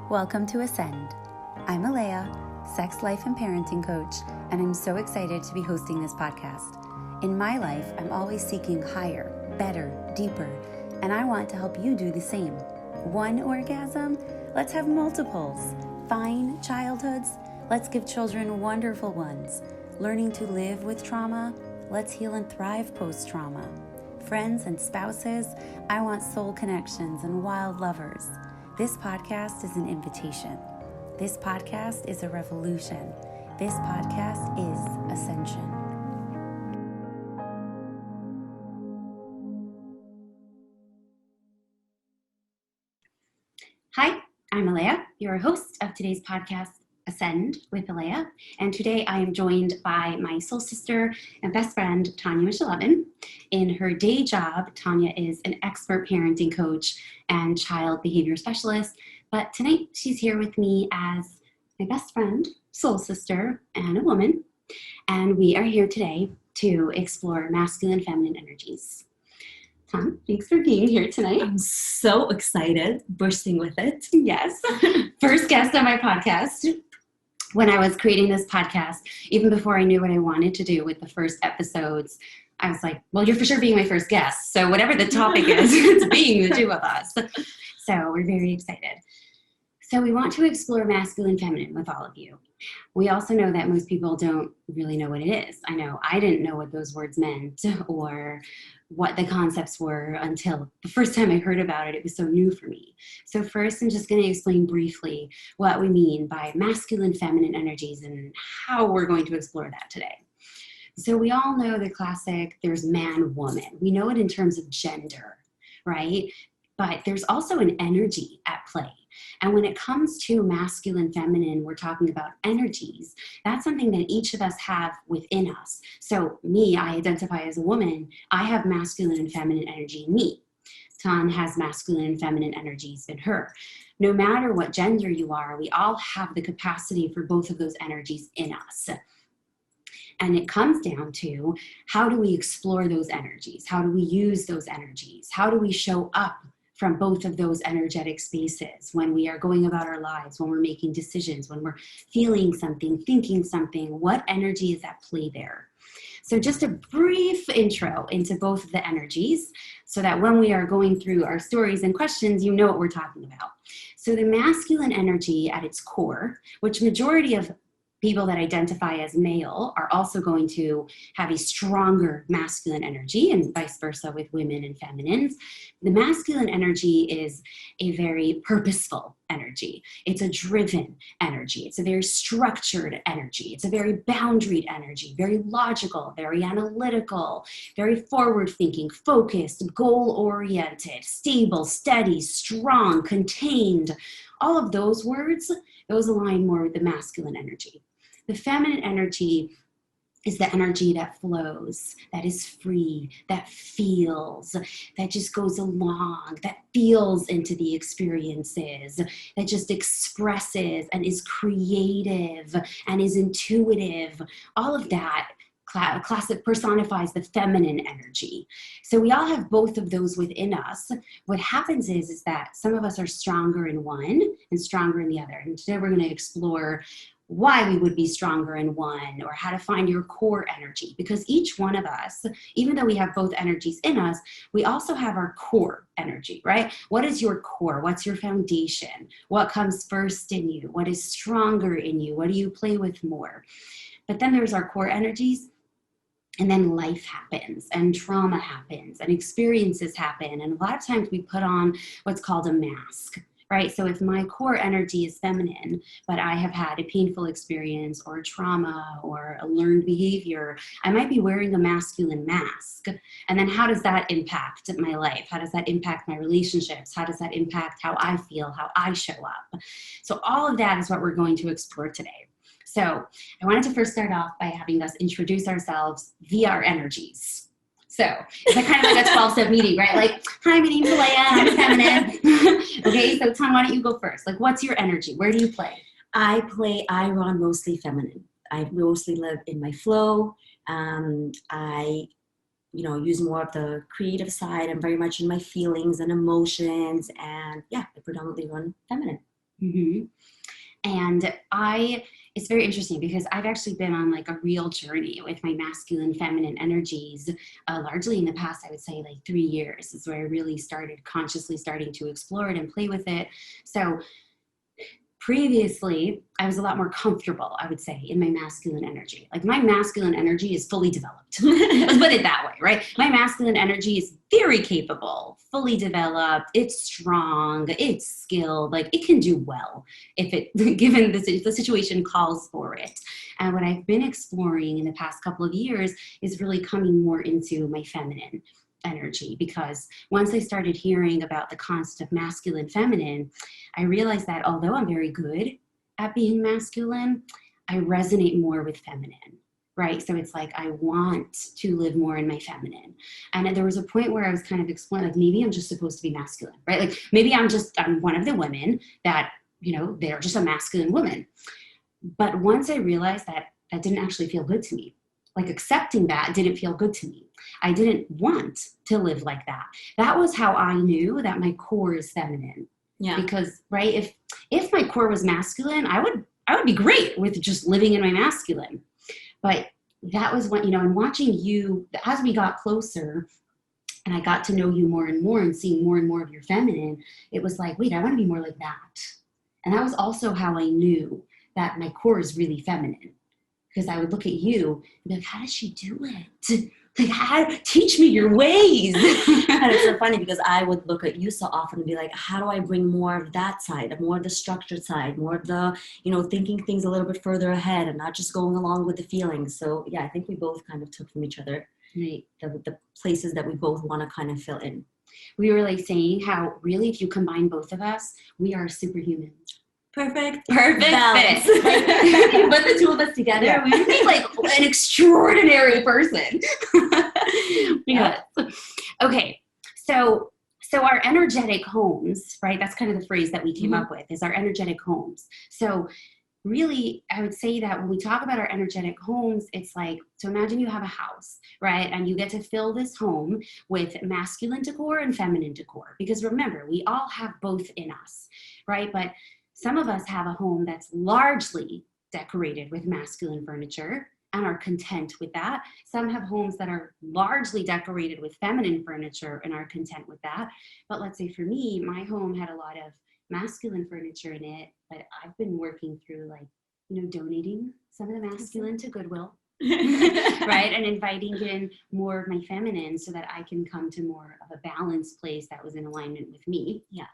Welcome to Ascend. I'm Alaya, sex, life, and parenting coach, and I'm so excited to be hosting this podcast. In my life, I'm always seeking higher, better, deeper, and I want to help you do the same. One orgasm? Let's have multiples. Fine childhoods? Let's give children wonderful ones. Learning to live with trauma? Let's heal and thrive post-trauma. Friends and spouses? I want soul connections and wild lovers. This podcast is an invitation. This podcast is a revolution. This podcast is ascension. Hi, I'm Alaya, your host of today's podcast, Ascend with Alaya. And today I am joined by my soul sister and best friend, Tanya Mishalevin. In her day job, Tanya is an expert parenting coach and child behavior specialist. But tonight she's here with me as my best friend, soul sister, and a woman. And we are here today to explore masculine and feminine energies. Tom, thanks for being here tonight. I'm so excited, bursting with it. Yes. First guest on my podcast. When I was creating this podcast, even before I knew what I wanted to do with the first episodes, I was like, well, you're for sure being my first guest. So whatever the topic is, it's being the two of us. So we're very excited. So we want to explore masculine and feminine with all of you. We also know that most people don't really know what it is. I know I didn't know what those words meant or what the concepts were until the first time I heard about it. It was so new for me. So first, I'm just going to explain briefly what we mean by masculine, feminine energies and how we're going to explore that today. So we all know the classic, there's man, woman. We know it in terms of gender, right? But there's also an energy at play. And when it comes to masculine, feminine, we're talking about energies. That's something that each of us have within us. So me, I identify as a woman. I have masculine and feminine energy in me. Tan has masculine and feminine energies in her. No matter what gender you are, we all have the capacity for both of those energies in us. And it comes down to, how do we explore those energies? How do we use those energies? How do we show up from both of those energetic spaces when we are going about our lives, when we're making decisions, when we're feeling something, thinking something? What energy is at play there? So just a brief intro into both of the energies so that when we are going through our stories and questions, you know what we're talking about. So the masculine energy at its core, which majority of people that identify as male are also going to have a stronger masculine energy, and vice versa with women and feminines. The masculine energy is a very purposeful energy. It's a driven energy. It's a very structured energy. It's a very boundaried energy, very logical, very analytical, very forward-thinking, focused, goal-oriented, stable, steady, strong, contained. All of those words, those align more with the masculine energy. The feminine energy is the energy that flows, that is free, that feels, that just goes along, that feels into the experiences, that just expresses and is creative and is intuitive. All of that classic personifies the feminine energy. So we all have both of those within us. What happens is that some of us are stronger in one and stronger in the other. And today we're going to explore why we would be stronger in one, or how to find your core energy. Because each one of us, even though we have both energies in us, we also have our core energy, right? What is your core? What's your foundation? What comes first in you? What is stronger in you? What do you play with more? But then there's our core energies. And then life happens, and trauma happens, and experiences happen. And a lot of times we put on what's called a mask, right? So if my core energy is feminine, but I have had a painful experience or a trauma or a learned behavior, I might be wearing a masculine mask. And then how does that impact my life? How does that impact my relationships? How does that impact how I feel, how I show up? So all of that is what we're going to explore today. So I wanted to first start off by having us introduce ourselves via our energies. So it's like kind of like a 12-step meeting, right? Like, hi, my name's Alaya, I'm feminine. Okay, so Tom, why don't you go first? Like, what's your energy? Where do you play? I run mostly feminine. I mostly live in my flow. I use more of the creative side. I'm very much in my feelings and emotions. And yeah, I predominantly run feminine. Mm-hmm. And it's very interesting because I've actually been on like a real journey with my masculine, feminine energies, largely in the past, I would say like 3 years is where I really started consciously starting to explore it and play with it. So previously, I was a lot more comfortable, I would say, in my masculine energy. Like my masculine energy is fully developed. Let's put it that way, right? My masculine energy is very capable, fully developed. It's strong. It's skilled. Like it can do well if it, given the situation calls for it. And what I've been exploring in the past couple of years is really coming more into my feminine energy, because once I started hearing about the concept of masculine, feminine, I realized that although I'm very good at being masculine, I resonate more with feminine, right? So it's like I want to live more in my feminine. And there was a point where I was kind of exploring, like maybe I'm just supposed to be masculine, right? Like maybe I'm one of the women that, they're just a masculine woman. But once I realized that that didn't actually feel good to me, like accepting that didn't feel good to me. I didn't want to live like that. That was how I knew that my core is feminine. Yeah. Because, right, if my core was masculine, I would be great with just living in my masculine. But that was when, and watching you, as we got closer and I got to know you more and seeing more and more of your feminine, it was like, wait, I want to be more like that. And that was also how I knew that my core is really feminine. Because I would look at you and be like, how does she do it? Like, teach me your ways. And it's so funny because I would look at you so often and be like, how do I bring more of that side, more of the structured side, more of the, thinking things a little bit further ahead and not just going along with the feelings. So yeah, I think we both kind of took from each other the places that we both want to kind of fill in. We were like saying how really, if you combine both of us, we are superhuman. Perfect balance. Fit. Like, you put the two of us together, yeah. We would be like an extraordinary person. Yeah. Okay. So our energetic homes, right? That's kind of the phrase that we came up with, is our energetic homes. So really, I would say that when we talk about our energetic homes, it's like, so imagine you have a house, right? And you get to fill this home with masculine decor and feminine decor. Because remember, we all have both in us, right? But some of us have a home that's largely decorated with masculine furniture and are content with that. Some have homes that are largely decorated with feminine furniture and are content with that. But let's say for me, my home had a lot of masculine furniture in it, but I've been working through donating some of the masculine to Goodwill, right? And inviting in more of my feminine so that I can come to more of a balanced place that was in alignment with me. Yeah.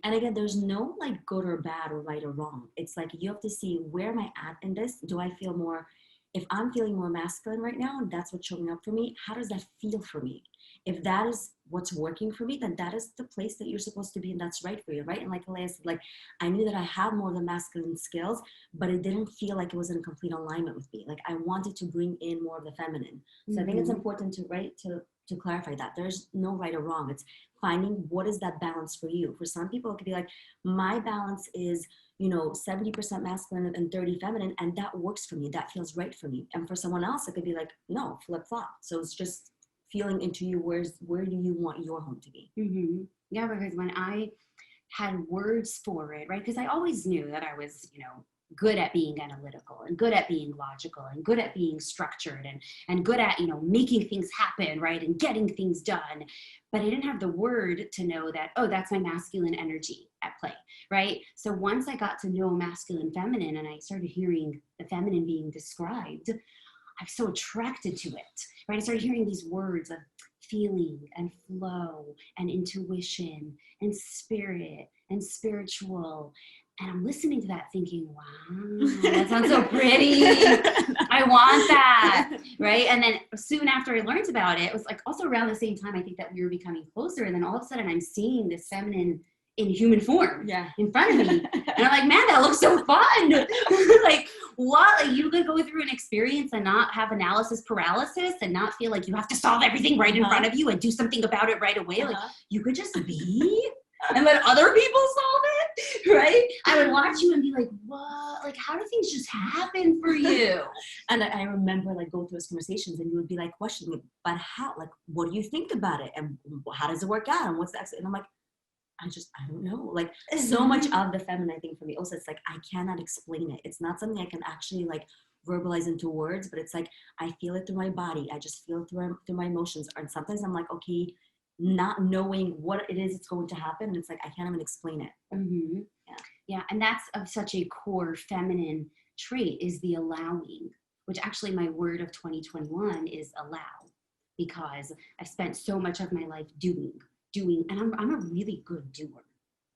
And again, there's no like good or bad or right or wrong. It's like you have to see, where am I at in this? Do I feel more, if I'm feeling more masculine right now and that's what's showing up for me, how does that feel for me? If that is what's working for me, then that is the place that you're supposed to be and that's right for you, right? And like Alaya said, like I knew that I had more of the masculine skills, but it didn't feel like it was in complete alignment with me. Like I wanted to bring in more of the feminine. So I think it's important to clarify that there's no right or wrong. It's finding what is that balance for you. For some people, it could be like, my balance is, 70% masculine and 30 feminine, and that works for me. That feels right for me. And for someone else, it could be like, no, flip flop. So it's just feeling into you, where do you want your home to be? Mm-hmm. Yeah, because when I had words for it, right? Because I always knew that I was, good at being analytical and good at being logical and good at being structured and good at, making things happen, right? And getting things done. But I didn't have the word to know that, oh, that's my masculine energy at play, right? So once I got to know masculine, feminine, and I started hearing the feminine being described, I was so attracted to it, right? I started hearing these words of feeling and flow and intuition and spirit and spiritual. And I'm listening to that thinking, wow, that sounds so pretty. I want that, right? And then soon after I learned about it, it was like also around the same time, I think that we were becoming closer. And then all of a sudden I'm seeing this feminine in human form in front of me. And I'm like, man, that looks so fun. Like, what? Like, you could go through an experience and not have analysis paralysis and not feel like you have to solve everything right in front of you and do something about it right away. Like, you could just be and let other people solve it, right? I would watch you and be like, what? Like, how do things just happen for you? And I remember like going through those conversations and you would be like questioning me, but how? Like, what do you think about it? And how does it work out? And what's that? And I'm like, I don't know. Like so much of the feminine, I think for me also, it's like, I cannot explain it. It's not something I can actually like verbalize into words, but it's like, I feel it through my body. I just feel it through my emotions. And sometimes I'm like, okay, not knowing what it is it's going to happen. And it's like, I can't even explain it. Mm-hmm. Yeah. And that's of such a core feminine trait, is the allowing, which actually my word of 2021 is allow, because I've spent so much of my life doing, and I'm a really good doer.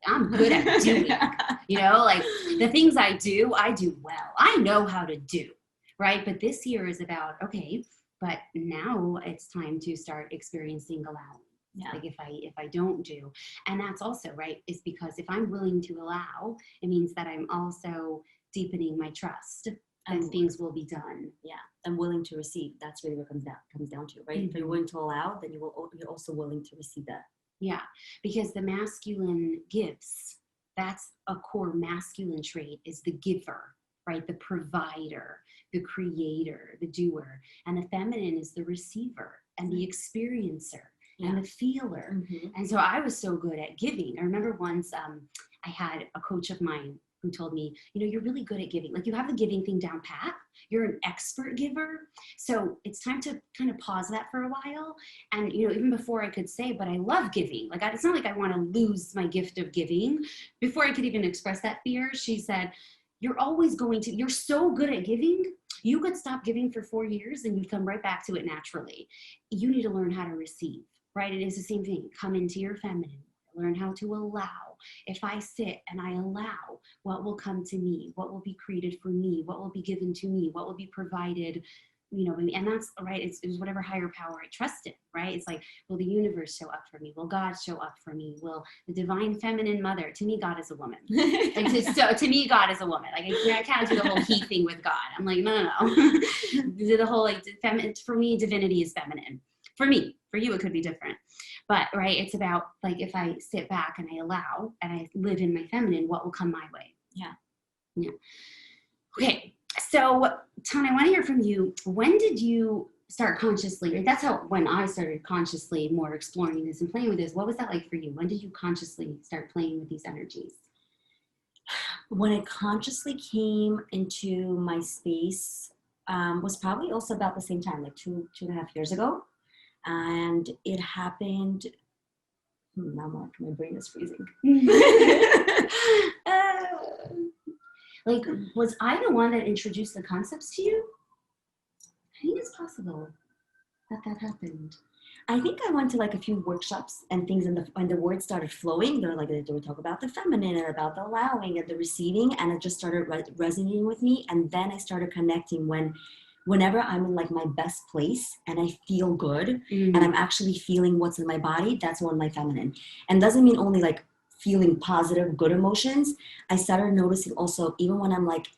I'm good at doing, like the things I do well. I know how to do, right? But this year is about, okay, but now it's time to start experiencing allowing. Yeah. Like if I don't do, and that's also right, is because if I'm willing to allow, it means that I'm also deepening my trust and things will be done. Yeah, and willing to receive. That's really what comes down to, right? Mm-hmm. If you're willing to allow, then you're also willing to receive that. Yeah, because the masculine gives. That's a core masculine trait, is the giver, right? The provider, the creator, the doer, and the feminine is the receiver and the experiencer. Yeah. And the feeler. Mm-hmm. And so I was so good at giving. I remember once I had a coach of mine who told me, you're really good at giving. Like, you have the giving thing down pat. You're an expert giver. So it's time to kind of pause that for a while. And, even before I could say, but I love giving. Like, it's not like I want to lose my gift of giving. Before I could even express that fear, she said, you're so good at giving. You could stop giving for 4 years and you'd come right back to it naturally. You need to learn how to receive. Right? It is the same thing. Come into your feminine. Learn how to allow. If I sit and I allow, what will come to me? What will be created for me? What will be given to me? What will be provided? And that's right. It's whatever higher power I trust in, right? It's like, will the universe show up for me? Will God show up for me? Will the divine feminine mother? To me, God is a woman. To me, God is a woman. Like, I can't do the whole he thing with God. I'm like, no. The whole for me, divinity is feminine. For me, for you, it could be different. But, right, it's about, like, if I sit back and I allow and I live in my feminine, what will come my way? Yeah. Okay. So, Ton, I want to hear from you. When did you start consciously, that's when I started consciously more exploring this and playing with this. What was that like for you? When did you consciously start playing with these energies? When it consciously came into my space was probably also about the same time, like two and a half years ago. And it happened, now my brain is freezing. Like, was I the one that introduced the concepts to you? I think it's possible that happened. I think I went to like a few workshops and things, and when the words started flowing, they would talk about the feminine and about the allowing and the receiving, and it just started resonating with me. And then I started connecting whenever I'm in like my best place and I feel good and I'm actually feeling what's in my body, that's when my feminine. And doesn't mean only like feeling positive, good emotions. I started noticing also, even when I'm like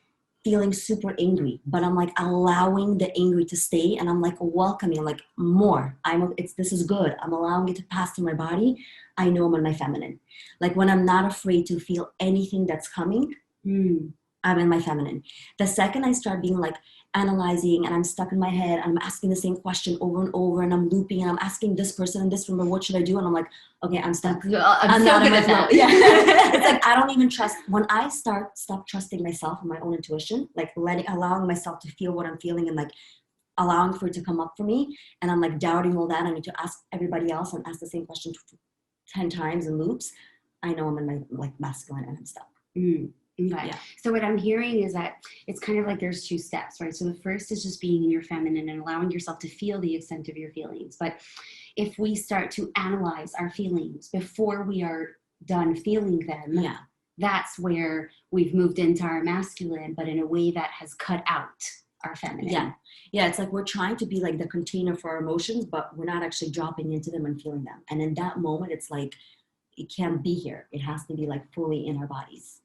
feeling super angry, but I'm like allowing the angry to stay, and I'm like welcoming, like more. This is good. I'm allowing it to pass through my body. I know I'm in my feminine. Like when I'm not afraid to feel anything that's coming, I'm in my feminine. The second I start being like analyzing and I'm stuck in my head and I'm asking the same question over and over and I'm looping and I'm asking this person and this woman, what should I do? And I'm like, okay, I'm stuck. I'm so not good in my at that. Yeah. It's like, I don't even trust. When I stop trusting myself and my own intuition, like allowing myself to feel what I'm feeling and like allowing for it to come up for me, and I'm like doubting all that, I need to ask everybody else and ask the same question 10 times in loops, I know I'm in my like masculine and I'm stuck. Okay. Yeah. So what I'm hearing is that it's kind of like there's two steps, right? So the first is just being in your feminine and allowing yourself to feel the extent of your feelings. But if we start to analyze our feelings before we are done feeling them, that's where we've moved into our masculine, but in a way that has cut out our feminine. Yeah, it's like we're trying to be like the container for our emotions, but we're not actually dropping into them and feeling them. And in that moment, it's like, it can't be here. It has to be like fully in our bodies.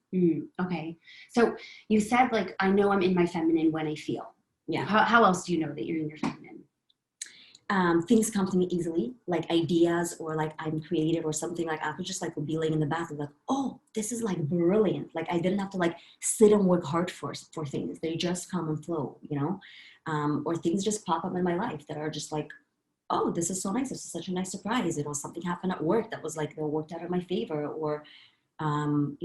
Okay. So you said like, I know I'm in my feminine when I feel. Yeah. How else do you know that you're in your feminine? Things come to me easily, like ideas or like I'm creative or something. Like I could just like be laying in the bathroom like, oh, this is like brilliant. Like I didn't have to like sit and work hard for things. They just come and flow, you know? Or things just pop up in my life that are just like oh, this is so nice. This is such a nice surprise. Something happened at work that was like, that worked out in my favor, or, and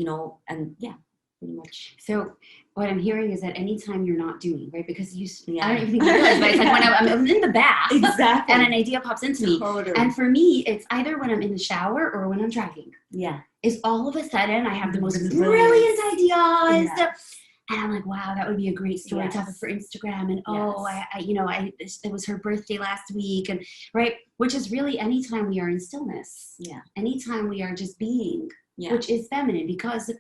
yeah, pretty much. So what I'm hearing is that anytime you're not doing, right? Because Yeah. I don't even think you realize, but it's like when I'm in the bath Exactly. and an idea pops into me. Totally. And for me, it's either when I'm in the shower or when I'm driving. Yeah. Is all of a sudden I have the most Brilliant. brilliant ideas. Yeah. And I'm like, wow, that would be a great story to have for Instagram. And it was her birthday last week, and right, which is really anytime we are in stillness. Yeah. Anytime we are just being, Yeah. which is feminine, because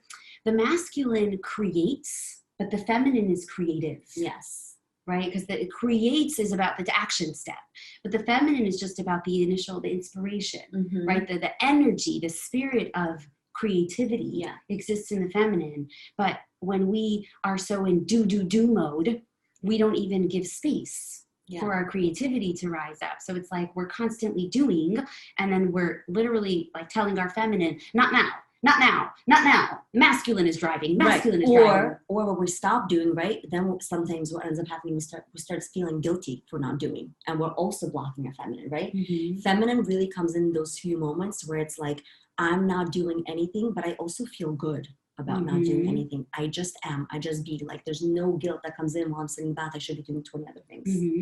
the masculine creates, but the feminine is creative. Yes. Right? Because the creates is about the action step, but the feminine is just about the inspiration, Mm-hmm. right? The energy, the spirit of creativity exists in the feminine. But when we are so in do mode, we don't even give space for our creativity to rise up. So it's like we're constantly doing, and then we're literally like telling our feminine, not now. Not now, not now. Masculine is driving. Masculine is driving. Or when we stop doing, right, then sometimes what ends up happening, we start feeling guilty for not doing. And we're also blocking our feminine, right? Mm-hmm. Feminine really comes in those few moments where it's like, I'm not doing anything, but I also feel good about not doing anything. I just am. I just be. Like, there's no guilt that comes in while I'm sitting in the bath. I should be doing 20 other things. Mm-hmm.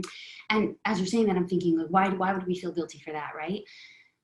And as you're saying that, I'm thinking, like, why would we feel guilty for that, right?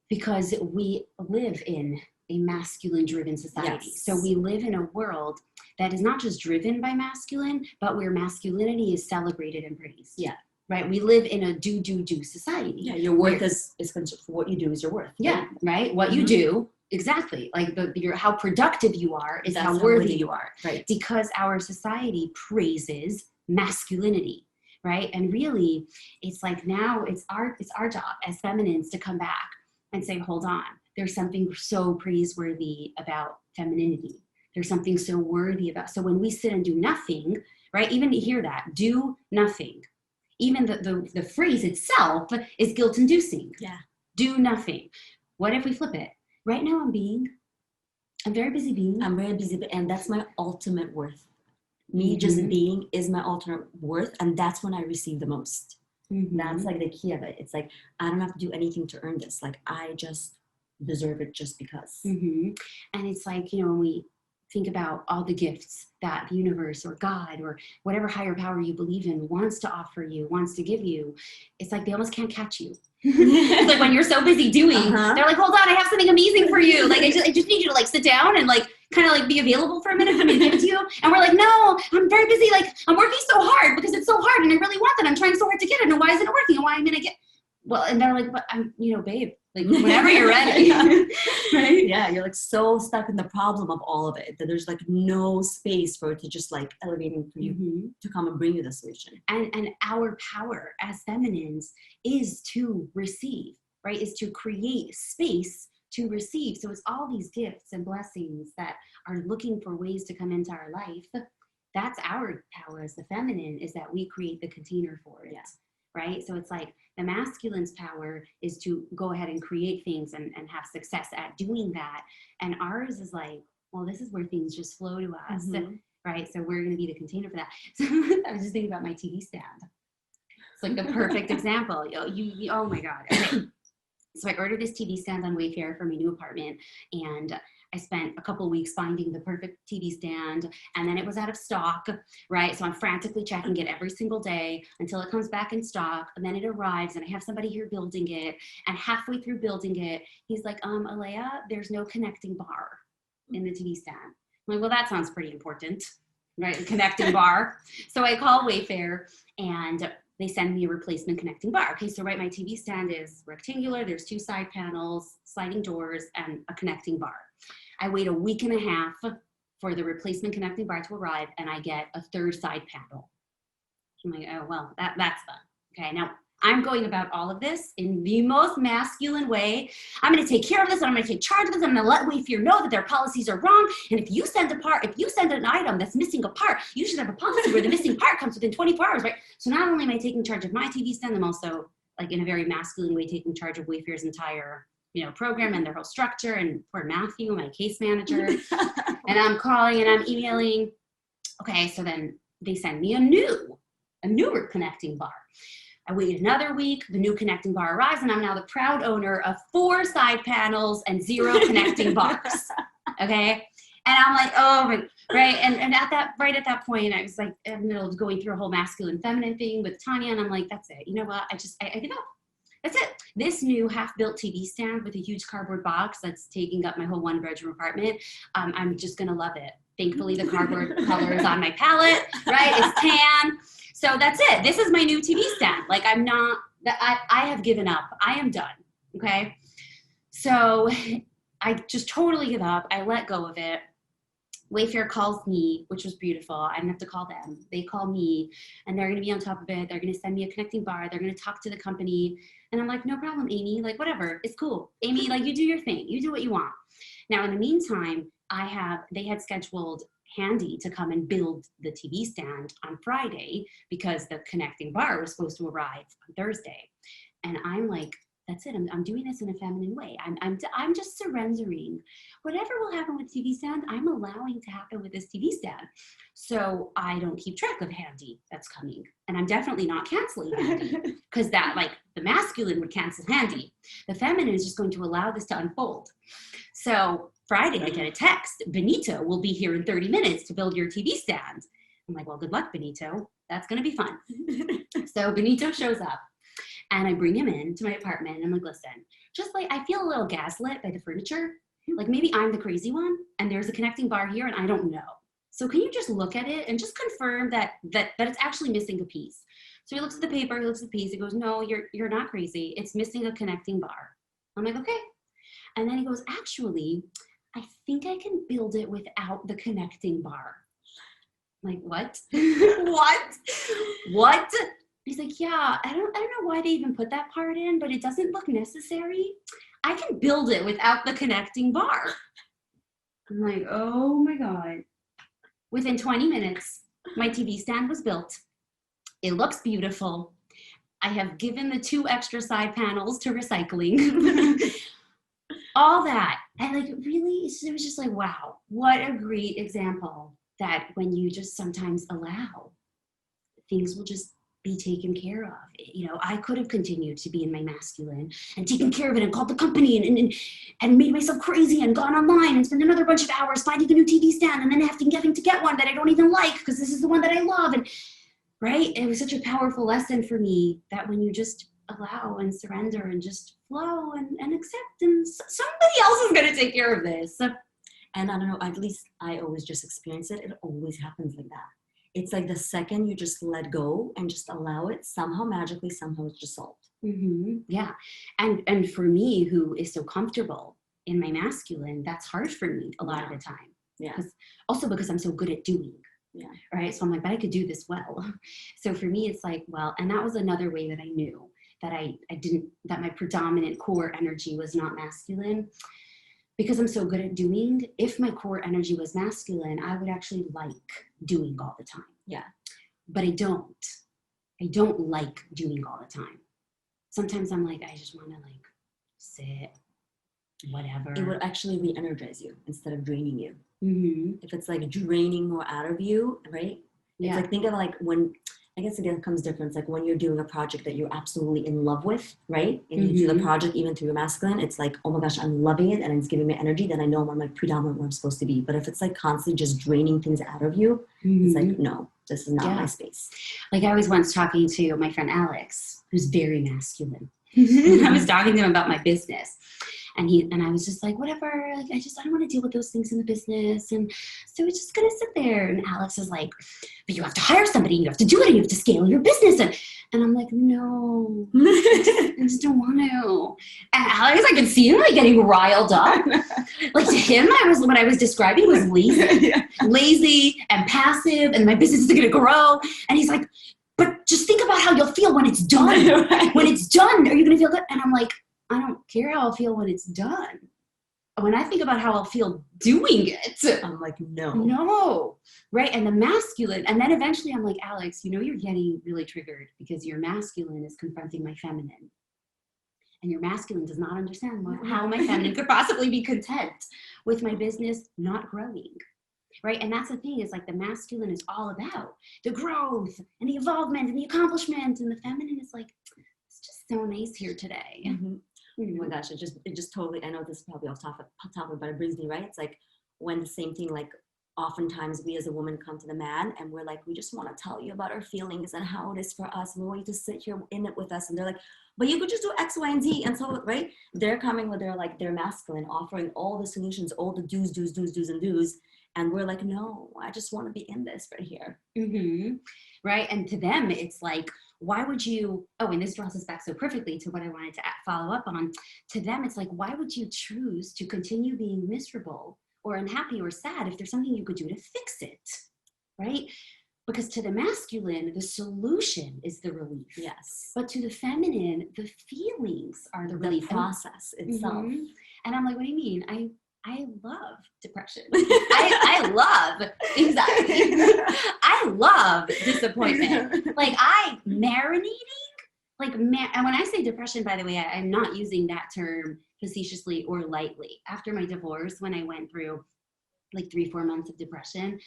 Because we live in a masculine-driven society. Yes. So we live in a world that is not just driven by masculine, but where masculinity is celebrated and praised. Yeah. Right? We live in a do society. Yeah, your worth is for what you do is your worth. Yeah, right? What you do, exactly. Like how productive you are is how worthy you are. Right. Because our society praises masculinity. Right? And really, it's like now it's our job as feminines to come back and say, hold on, there's something so praiseworthy about femininity. There's something so worthy about. So when we sit and do nothing, right? Even to hear that, do nothing. Even the phrase itself is guilt-inducing. Yeah. Do nothing. What if we flip it? Right now I'm very busy being. I'm very busy, and that's my ultimate worth. Me just being is my ultimate worth, and that's when I receive the most. Mm-hmm. That's like the key of it. It's like, I don't have to do anything to earn this. Like, I just deserve it just because. Mm-hmm. And it's like, when we think about all the gifts that the universe or God or whatever higher power you believe in wants to offer you, wants to give you, it's like they almost can't catch you. It's like when you're so busy doing, they're like, hold on, I have something amazing for you. Like, I just need you to like sit down and like kind of like be available for a minute for me to give it to you. And we're like, no, I'm very busy. Like, I'm working so hard because it's so hard and I really want that. I'm trying so hard to get it. And why isn't it working? And why am I gonna get? Well, and they're like, but I'm, babe, like whenever you're ready. Right? Yeah, you're like so stuck in the problem of all of it that there's like no space for it to just like elevating for you to come and bring you the solution. And our power as feminines is to receive, right? Is to create space to receive. So it's all these gifts and blessings that are looking for ways to come into our life. That's our power as the feminine, is that we create the container for it. Yeah. Right? So it's like the masculine's power is to go ahead and create things and have success at doing that. And ours is like, well, this is where things just flow to us. Right? So we're going to be the container for that. So I was just thinking about my TV stand. It's like the perfect example. You oh my God. Okay. So I ordered this TV stand on Wayfair for my new apartment, and I spent a couple of weeks finding the perfect TV stand, and then it was out of stock, right? So I'm frantically checking it every single day until it comes back in stock, and then it arrives, and I have somebody here building it, and halfway through building it, he's like, Alaya, there's no connecting bar in the TV stand. I'm like, well, that sounds pretty important, right? The connecting bar. So I call Wayfair, and they send me a replacement connecting bar. Okay, so right, my TV stand is rectangular. There's 2 side panels, sliding doors, and a connecting bar. I wait a week and a half for the replacement connecting bar to arrive, and I get a 3rd side panel. I'm like, oh, well, that's fun. Okay, now I'm going about all of this in the most masculine way. I'm going to take care of this, and I'm going to take charge of this. I'm going to let Wayfair know that their policies are wrong. And if you send an item that's missing a part, you should have a policy where the missing part comes within 24 hours, right? So not only am I taking charge of my TV stand, I'm also, like, in a very masculine way, taking charge of Wayfair's entire, program and their whole structure. And poor Matthew, my case manager, and I'm calling and I'm emailing. Okay, so then they send me a newer connecting bar. I waited another week, the new connecting bar arrives, and I'm now the proud owner of 4 side panels and 0 connecting bars. Okay. And I'm like, oh, right. And at that point, I was like in the middle of going through a whole masculine feminine thing with Tanya. And I'm like, that's it. You know what? I give up. That's it. This new half-built TV stand with a huge cardboard box that's taking up my whole 1-bedroom apartment. I'm just going to love it. Thankfully, the cardboard color is on my palette, right? It's tan. So that's it. This is my new TV stand. Like I have given up. I am done. Okay. So I just totally give up. I let go of it. Wayfair calls me, which was beautiful. I didn't have to call them. They call me, and they're going to be on top of it. They're going to send me a connecting bar. They're going to talk to the company. And I'm like, no problem, Amy. Like, whatever. It's cool. Amy, like, you do your thing. You do what you want. Now, in the meantime, they had scheduled Handy to come and build the TV stand on Friday because the connecting bar was supposed to arrive on Thursday. And I'm like, that's it. I'm doing this in a feminine way. I'm just surrendering. Whatever will happen with TV stand, I'm allowing to happen with this TV stand. So I don't keep track of Handy that's coming. And I'm definitely not canceling Handy because that, like, the masculine would cancel Handy. The feminine is just going to allow this to unfold. So Friday, I get a text. Benito will be here in 30 minutes to build your TV stand. I'm like, well, good luck, Benito. That's going to be fun. So Benito shows up. And I bring him in to my apartment and I'm like, listen, just like, I feel a little gaslit by the furniture. Like maybe I'm the crazy one and there's a connecting bar here and I don't know. So can you just look at it and just confirm that it's actually missing a piece? So he looks at the paper, he looks at the piece, he goes, no, you're not crazy. It's missing a connecting bar. I'm like, okay. And then he goes, actually, I think I can build it without the connecting bar. I'm like, what? What? He's like, yeah, I don't know why they even put that part in, but it doesn't look necessary. I can build it without the connecting bar. I'm like, oh my God. Within 20 minutes, my TV stand was built. It looks beautiful. I have given the 2 extra side panels to recycling. All that. And like, really, it was just like, wow, what a great example that when you just sometimes allow, things will just be taken care of. You know, I could have continued to be in my masculine and taken care of it and called the company and made myself crazy and gone online and spent another bunch of hours finding a new TV stand and then having to get one that I don't even like because this is the one that I love. And right, it was such a powerful lesson for me that when you just allow and surrender and just flow and accept, and somebody else is going to take care of this. And I don't know, at least I always just experience it. It always happens like that. It's like the second you just let go and just allow it, somehow magically, somehow it's just solved. Mm-hmm. Yeah. And for me, who is so comfortable in my masculine, that's hard for me a lot of the time. Yeah. Because I'm so good at doing. Yeah. Right. So I'm like, but I could do this well. So for me, it's like, well, and that was another way that I knew that that my predominant core energy was not masculine. Because I'm so good at doing, if my core energy was masculine, I would actually like doing all the time. Yeah. But I don't. I don't like doing all the time. Sometimes I'm like, I just want to like sit, whatever. It would actually re-energize you instead of draining you. Mm-hmm. If it's like draining more out of you, right? Yeah. It's like, think of like when, I guess again, it comes difference. Like when you're doing a project that you're absolutely in love with, right? And you do the project even through your masculine, it's like, oh my gosh, I'm loving it and it's giving me energy. Then I know I'm on my predominant where I'm supposed to be. But if it's like constantly just draining things out of you, it's like, no, this is not my space. Like I was once talking to my friend Alex, who's very masculine. I was talking to him about my business. And I was just like, whatever, like, I don't want to deal with those things in the business. And so it's just going to sit there. And Alex is like, but you have to hire somebody. You have to do it. And you have to scale your business. And I'm like, no, I just don't want to. And Alex, I could see him like getting riled up. Like to him, what I was describing was lazy, lazy and passive. And my business isn't going to grow. And he's like, but just think about how you'll feel when it's done. When it's done, are you going to feel good? And I'm like, I don't care how I'll feel when it's done. When I think about how I'll feel doing it, I'm like, no. No. Right. And the masculine. And then eventually I'm like, Alex, you know, you're getting really triggered because your masculine is confronting my feminine. And your masculine does not understand how my feminine could possibly be content with my business not growing. right? And that's the thing, is like the masculine is all about the growth and the evolvement and the accomplishment, and the feminine is like, it's just so nice here today. Mm-hmm. Oh my gosh, it just totally, I know this is probably off topic, but it brings me, right? It's like when the same thing, like oftentimes we as a woman come to the man and we're like, we just want to tell you about our feelings and how it is for us. And we want you to sit here in it with us. And they're like, but you could just do X, Y, and Z. And so, right, they're coming with their masculine, offering all the solutions, all the do's, and do's. And we're like, no, I just want to be in this right here. Mm-hmm. Right. And to them, it's like, why would you, and this draws us back so perfectly to what I wanted to follow up on. To them, it's like, why would you choose to continue being miserable or unhappy or sad if there's something you could do to fix it? Right? Because to the masculine, the solution is the relief. Yes. But to the feminine, the feelings are the relief. The process itself. Mm-hmm. And I'm like, what do you mean? I love depression. I love anxiety. I love disappointment. Like marinating, and when I say depression, by the way, I'm not using that term facetiously or lightly. After my divorce, when I went through like 3-4 months of depression,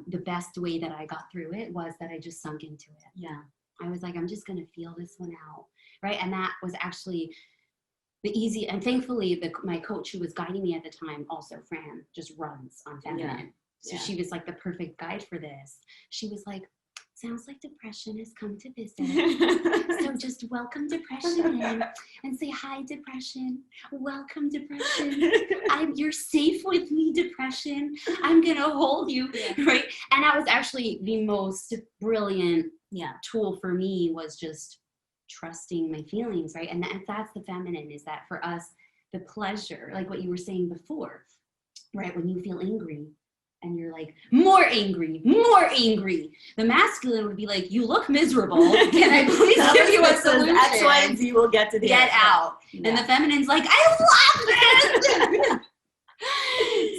the best way that I got through it was that I just sunk into it. Yeah. I was like, I'm just going to feel this one out. Right. And that was actually the easy, and thankfully my coach who was guiding me at the time, also Fran, just runs on feminine. So she was like the perfect guide for this. She was like, sounds like depression has come to visit. So just welcome depression in and say, hi, depression. Welcome, depression. You're safe with me, depression. I'm going to hold you. Yeah. Right. And that was actually the most brilliant tool for me, was just trusting my feelings, right? And that's the feminine, is that for us, the pleasure, like what you were saying before, right? When you feel angry and you're like, more angry. The masculine would be like, you look miserable. Can I please give you a solution? X, Y, and Z will get to the Get out. Yeah. And the feminine's like, I love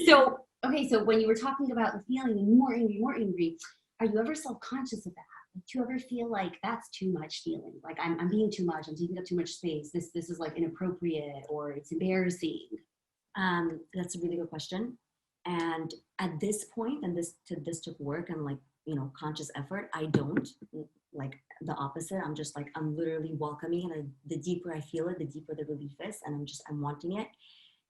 this. So when you were talking about the feeling more angry, are you ever self-conscious of that? Do you ever feel like that's too much feeling? Like I'm being too much, I'm taking up too much space. This is like inappropriate, or it's embarrassing. That's a really good question. And at this point, and this took work and conscious effort, I don't, like the opposite. I'm just like, I'm literally welcoming, and the deeper I feel it, the deeper the relief is, and I'm wanting it.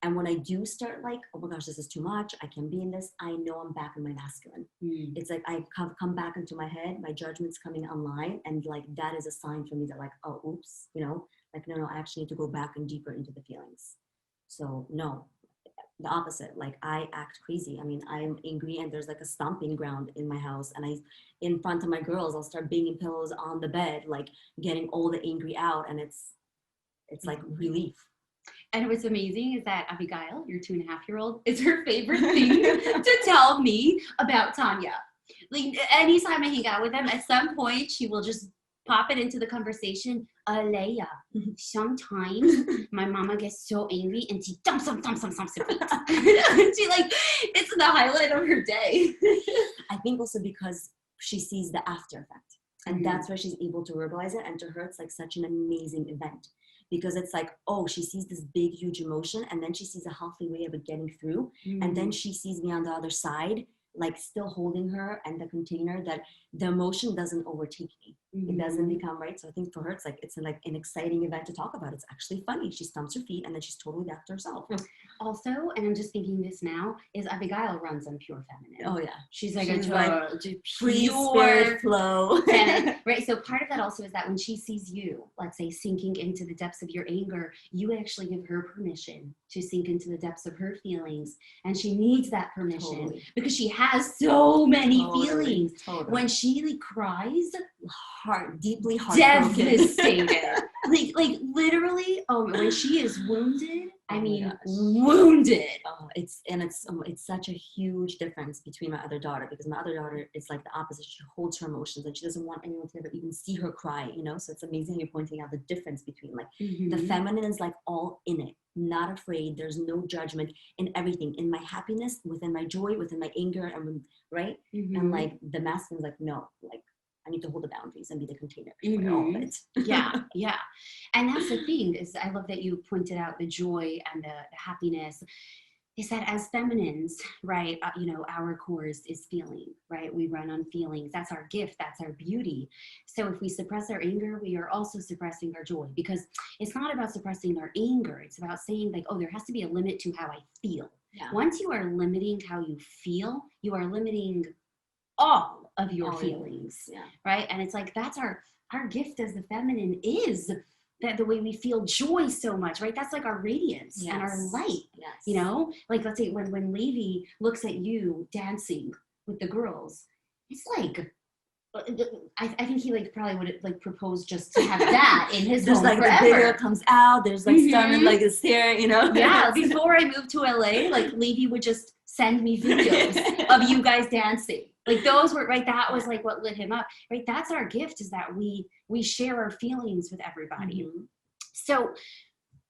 And when I do start like, oh my gosh, this is too much, I can be in this, I know I'm back in my masculine. It's like I come back into my head, my judgment's coming online, and like that is a sign for me that like, oh, oops, no, I actually need to go back and deeper into the feelings. So no, the opposite. Like I act crazy. I mean, I'm angry and there's like a stomping ground in my house, and in front of my girls, I'll start banging pillows on the bed, like getting all the angry out, and it's like relief. And what's amazing is that Abigail, your 2.5-year-old, is her favorite thing to tell me about Tanya. Like anytime I hang out with them, at some point she will just pop it into the conversation. Alaya, sometimes my mama gets so angry and she dumps some feet. She like, it's the highlight of her day. I think also because she sees the after effect, and that's where she's able to verbalize it. And to her, it's like such an amazing event. Because it's like, oh, she sees this big, huge emotion, and then she sees a healthy way of it getting through. And then she sees me on the other side, like still holding her and the container, that the emotion doesn't overtake me. It doesn't become, right? So I think for her, it's like an exciting event to talk about. It's actually funny. She stumps her feet and then she's totally back to herself. Also, and I'm just thinking this now, is Abigail runs on pure feminine. Oh yeah. She's like free spirit flow. Right. So part of that also is that when she sees you, let's say, sinking into the depths of your anger, you actually give her permission to sink into the depths of her feelings. And she needs that permission because she has so many feelings. When she cries, deeply heartbroken, devastated, like literally. Oh, when she is wounded, wounded. Oh, it's such a huge difference between my other daughter, because my other daughter is like the opposite. She holds her emotions and she doesn't want anyone to ever even see her cry. So it's amazing you're pointing out the difference between like the feminine is like all in it, not afraid. There's no judgment in everything, in my happiness, within my joy, within my anger, and right. And like the masculine is like, no, like I need to hold the boundaries and be the container for all of it. Yeah. And that's the thing, is I love that you pointed out the joy and the happiness. is that as feminines, right, our core is feeling, right? We run on feelings. That's our gift. That's our beauty. So if we suppress our anger, we are also suppressing our joy, because it's not about suppressing our anger. It's about saying like, oh, there has to be a limit to how I feel. Yeah. Once you are limiting how you feel, you are limiting all of your feelings, right? And it's like, that's our gift as the feminine, is that the way we feel joy so much, right? That's like our radiance and our light, like, let's say when Levi looks at you dancing with the girls, it's like, I think he like probably would like propose just to have that in his home like forever. The video comes out, there's like stunning like his hair, Yeah, before I moved to LA, like Levi would just send me videos of you guys dancing. Like those were, right, that was like what lit him up, right? That's our gift, is that we share our feelings with everybody. So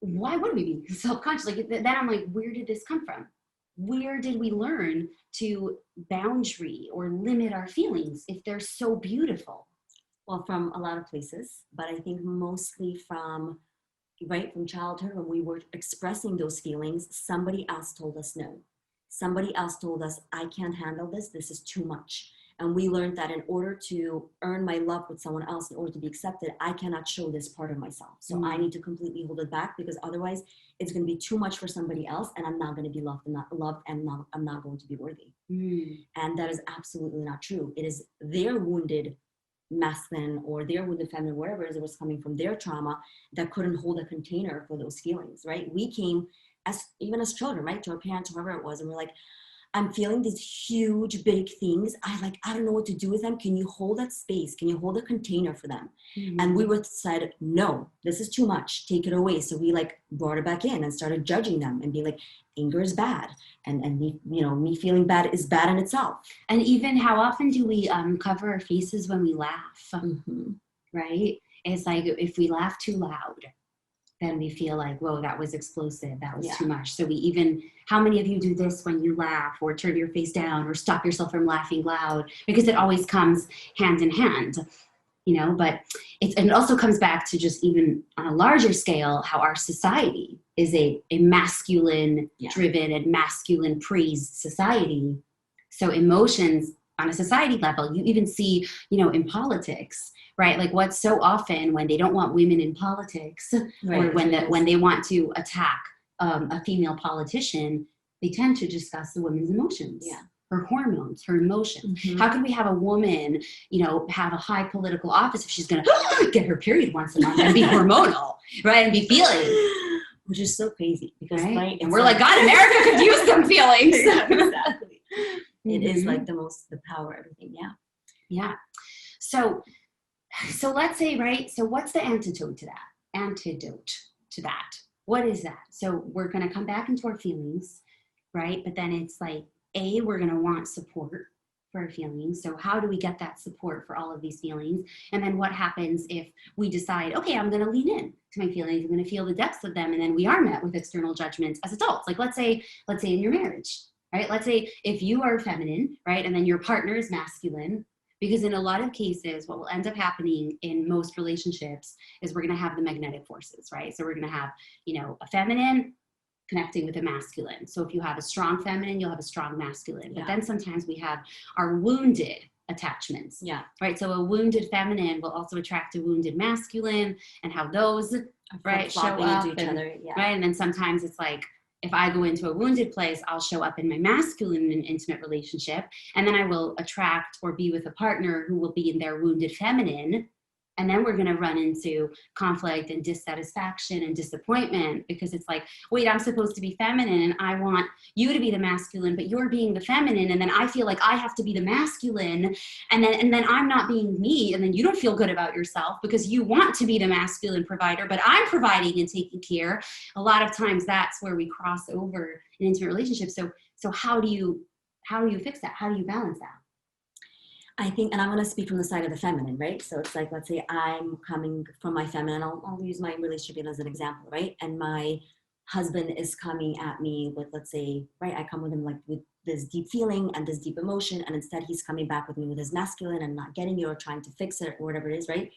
why would we be self-conscious? Like then I'm like, where did this come from? Where did we learn to boundary or limit our feelings if they're so beautiful? Well, from a lot of places, but I think mostly from childhood, when we were expressing those feelings, somebody else told us no. Somebody else told us, I can't handle this. This is too much. And we learned that in order to earn my love with someone else, in order to be accepted, I cannot show this part of myself. So I need to completely hold it back, because otherwise it's going to be too much for somebody else, and I'm not going to be loved, and I'm not going to be worthy. And that is absolutely not true. It is their wounded masculine or their wounded feminine, wherever it was coming from, their trauma, that couldn't hold a container for those feelings, right? We came even as children, right, to our parents, whoever it was, and we're like, I'm feeling these huge, big things. I don't know what to do with them. Can you hold that space? Can you hold a container for them? And we would said, no, this is too much. Take it away. So we like brought it back in and started judging them and being like, anger is bad. And me feeling bad is bad in itself. And even how often do we cover our faces when we laugh, right? It's like, if we laugh too loud, then we feel like, whoa, that was explosive. That was too much. So how many of you do this when you laugh, or turn your face down, or stop yourself from laughing loud? Because it always comes hand in hand, but it also comes back to just even on a larger scale, how our society is a masculine driven and masculine praised society. So emotions on a society level, you even see, in politics, right? Like what's so often when they don't want women in politics, or when they want to attack a female politician, they tend to discuss the woman's emotions, her hormones, her emotions. How can we have a woman, have a high political office if she's going to get her period once a month and be hormonal, right? And be feeling, which is so crazy, because and we're like, God, America could use some feelings. Exactly. It is like the power, everything. Yeah. So let's say, right, so what's the antidote to that? What is that? So we're going to come back into our feelings, right? But then it's like, we're going to want support for our feelings. So how do we get that support for all of these feelings? And then what happens if we decide, okay, I'm going to lean in to my feelings, I'm going to feel the depths of them, and then we are met with external judgments as adults? Like let's say in your marriage, right? Let's say if you are feminine, right, and then your partner is masculine, because in a lot of cases, what will end up happening in most relationships is we're going to have the magnetic forces, right? So we're going to have, a feminine connecting with a masculine. So if you have a strong feminine, you'll have a strong masculine. But then sometimes we have our wounded attachments, right? So a wounded feminine will also attract a wounded masculine, and how those, right, show up into each other, right? And then sometimes it's like, if I go into a wounded place, I'll show up in my masculine and intimate relationship, and then I will attract or be with a partner who will be in their wounded feminine. And then we're going to run into conflict and dissatisfaction and disappointment, because it's like, wait, I'm supposed to be feminine and I want you to be the masculine, but you're being the feminine. And then I feel like I have to be the masculine, and then I'm not being me. And then you don't feel good about yourself because you want to be the masculine provider, but I'm providing and taking care. A lot of times that's where we cross over in intimate relationships. So how do you fix that? How do you balance that? I think, and I'm going to speak from the side of the feminine, right? So it's like, let's say I'm coming from my feminine. I'll use my relationship as an example, right? And my husband is coming at me with, let's say, right, I come with him like with this deep feeling and this deep emotion, and instead he's coming back with me with his masculine and not getting it or trying to fix it or whatever it is, right?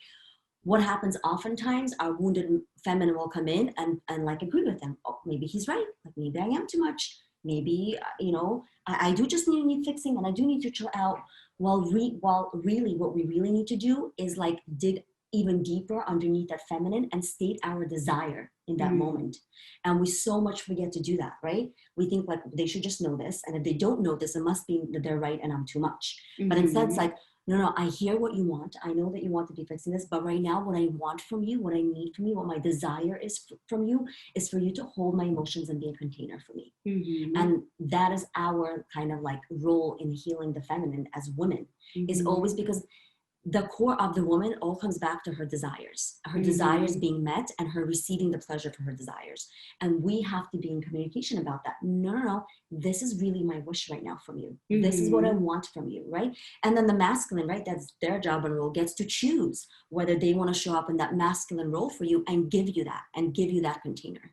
What happens oftentimes, our wounded feminine will come in and like agree with him. Oh, maybe he's right. Like maybe I am too much. maybe, I do just need fixing, and I do need to chill out. While really what we really need to do is like dig even deeper underneath that feminine and state our desire in that moment. And we so much forget to do that, right? We think like they should just know this. And if they don't know this, it must be that they're right and I'm too much. But instead it's like, no, I hear what you want. I know that you want to be fixing this, but right now what I want from you, what I need from you, what my desire is from you is for you to hold my emotions and be a container for me. And that is our kind of like role in healing the feminine as women, is always because the core of the woman all comes back to her desires being met and her receiving the pleasure for her desires. And we have to be in communication about that. No, this is really my wish right now from you. This is what I want from you, right? And then the masculine, right, that's their job and role, gets to choose whether they want to show up in that masculine role for you and give you that container.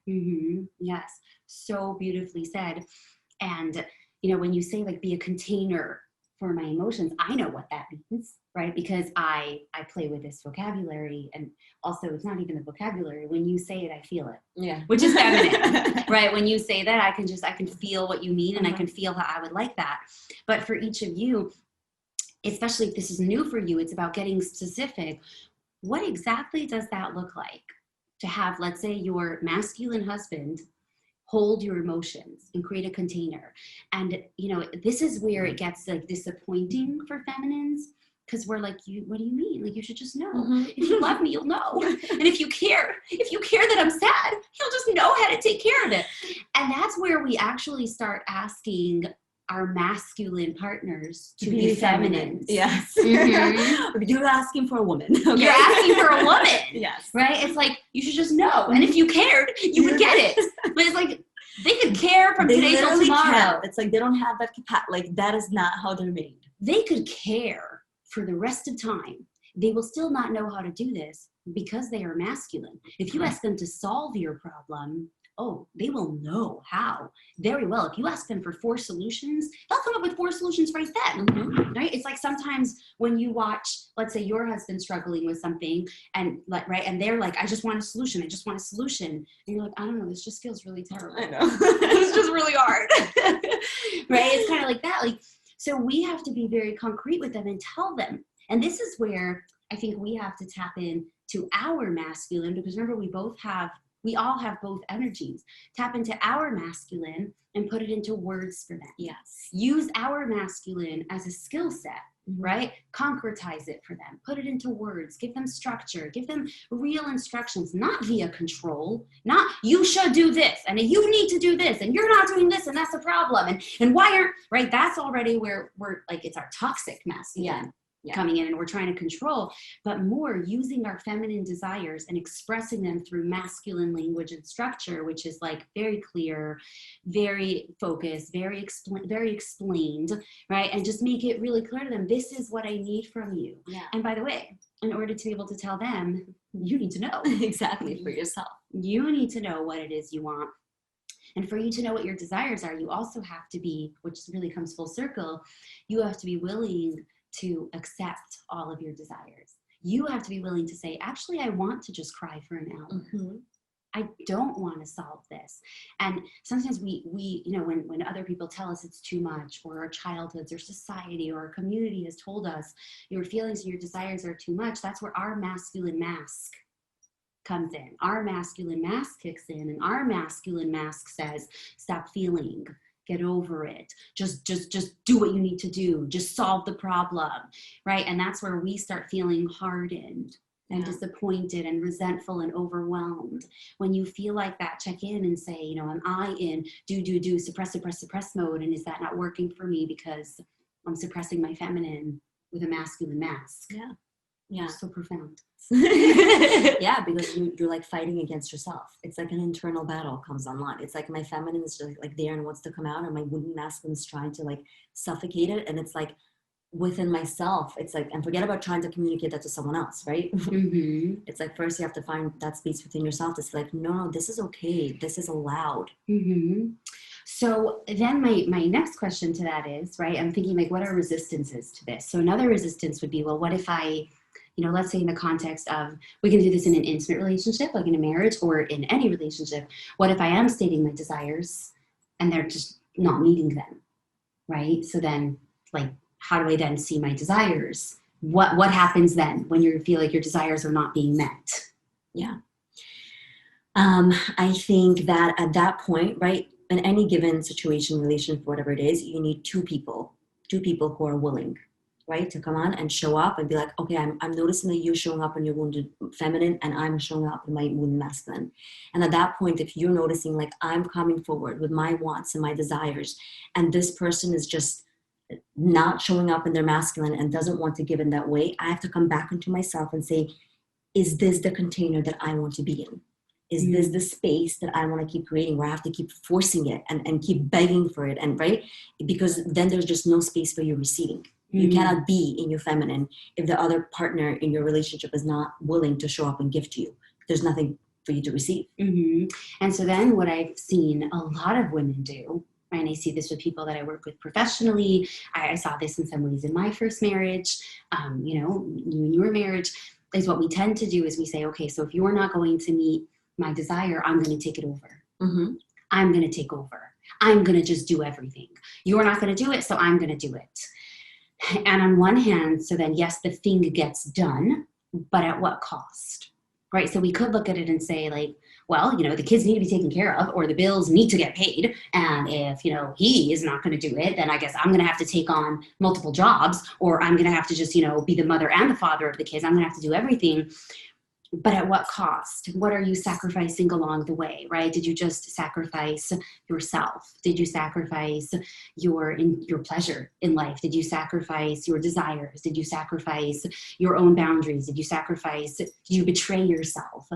Yes, so beautifully said. And when you say like be a container for my emotions, I know what that means, right? Because I play with this vocabulary, and also it's not even the vocabulary. When you say it, I feel it. Yeah. Which is feminine, right? When you say that, I can feel what you mean, and I can feel how I would like that. But for each of you, especially if this is new for you, it's about getting specific. What exactly does that look like to have, let's say, your masculine husband hold your emotions and create a container? And this is where it gets like disappointing for feminines, because we're like, what do you mean? Like, you should just know. If you love me, you'll know. And if you care that I'm sad, you'll just know how to take care of it. And that's where we actually start asking our masculine partners to be feminine. Yes. You're asking for a woman. Okay? You're asking for a woman. Yes. Right? It's like, you should just know. And if you cared, you would get it. But it's like, they could care from today till tomorrow. Can't. It's like they don't have that capacity. Like, that is not how they're made. They could care for the rest of time. They will still not know how to do this because they are masculine. If you ask them to solve your problem, they will know how very well. If you ask them for 4 solutions, they'll come up with 4 solutions right then, right? It's like sometimes when you watch, let's say your husband struggling with something, and and they're like, I just want a solution. And you're like, I don't know, this just feels really terrible. I know. It's just really hard. Right? It's kind of like that. Like, so we have to be very concrete with them and tell them. And this is where I think we have to tap in to our masculine, because remember, we all have both energies. Tap into our masculine and put it into words for them. Yes. Use our masculine as a skill set, right? Concretize it for them. Put it into words. Give them structure. Give them real instructions, not via control. Not, you should do this, and you need to do this, and you're not doing this, and that's a problem. And why aren't, right? That's already where we're like, it's our toxic masculine. Coming in, and we're trying to control, but more using our feminine desires and expressing them through masculine language and structure, which is like very clear, very focused, very explained, right? And just make it really clear to them, this is what I need from you. Yeah. And by the way, in order to be able to tell them, you need to know. Exactly, for yourself. You need to know what it is you want. And for you to know what your desires are, you also have to be, which really comes full circle, you have to be willing to accept all of your desires. You have to be willing to say, actually, I want to just cry for an hour. I don't want to solve this. And sometimes we when other people tell us it's too much, or our childhoods or society or our community has told us your feelings and your desires are too much, that's where our masculine mask comes in. Our masculine mask kicks in, and our masculine mask says, stop feeling. Get over it. Just do what you need to do. Just solve the problem, right? And that's where we start feeling hardened and disappointed and resentful and overwhelmed. When you feel like that, check in and say, am I in do, suppress mode? And is that not working for me because I'm suppressing my feminine with a masculine mask? Yeah. So profound. Yeah, because you're like fighting against yourself. It's like an internal battle comes online. It's like my feminine is just like there and wants to come out, and my wooden masculine is trying to like suffocate it. And it's like within myself, it's like, and forget about trying to communicate that to someone else, right? It's like first you have to find that space within yourself to say like, no, this is okay. This is allowed. So then my next question to that is, right, I'm thinking like, what are resistances to this? So another resistance would be, well, what if I, let's say in the context of, we can do this in an intimate relationship, like in a marriage or in any relationship. What if I am stating my desires and they're just not meeting them, right? So then, like, how do I then see my desires? What happens then when you feel like your desires are not being met? Yeah. I think that at that point, right, in any given situation, relationship, whatever it is, you need two people who are willing, right, to come on and show up and be like, okay, I'm noticing that you're showing up in your wounded feminine and I'm showing up in my wounded masculine. And at that point, if you're noticing like I'm coming forward with my wants and my desires, and this person is just not showing up in their masculine and doesn't want to give in that way, I have to come back into myself and say, is this the container that I want to be in? Is this the space that I want to keep creating where I have to keep forcing it and keep begging for it? And right? Because then there's just no space for you receiving. You cannot be in your feminine if the other partner in your relationship is not willing to show up and give to you. There's nothing for you to receive. And so then what I've seen a lot of women do, and I see this with people that I work with professionally, I saw this in some ways in my first marriage, you in your marriage, is what we tend to do is we say, okay, so if you're not going to meet my desire, I'm going to take it over. I'm going to take over. I'm going to just do everything. You're not going to do it, so I'm going to do it. And on one hand, so then yes, the thing gets done, but at what cost? Right? So we could look at it and say like, well, the kids need to be taken care of or the bills need to get paid. And if, he is not going to do it, then I guess I'm going to have to take on multiple jobs, or I'm going to have to just, be the mother and the father of the kids. I'm going to have to do everything. But at what cost? What are you sacrificing along the way, right? Did you just sacrifice yourself? Did you sacrifice your pleasure in life? Did you sacrifice your desires? Did you sacrifice your own boundaries? Did you betray yourself?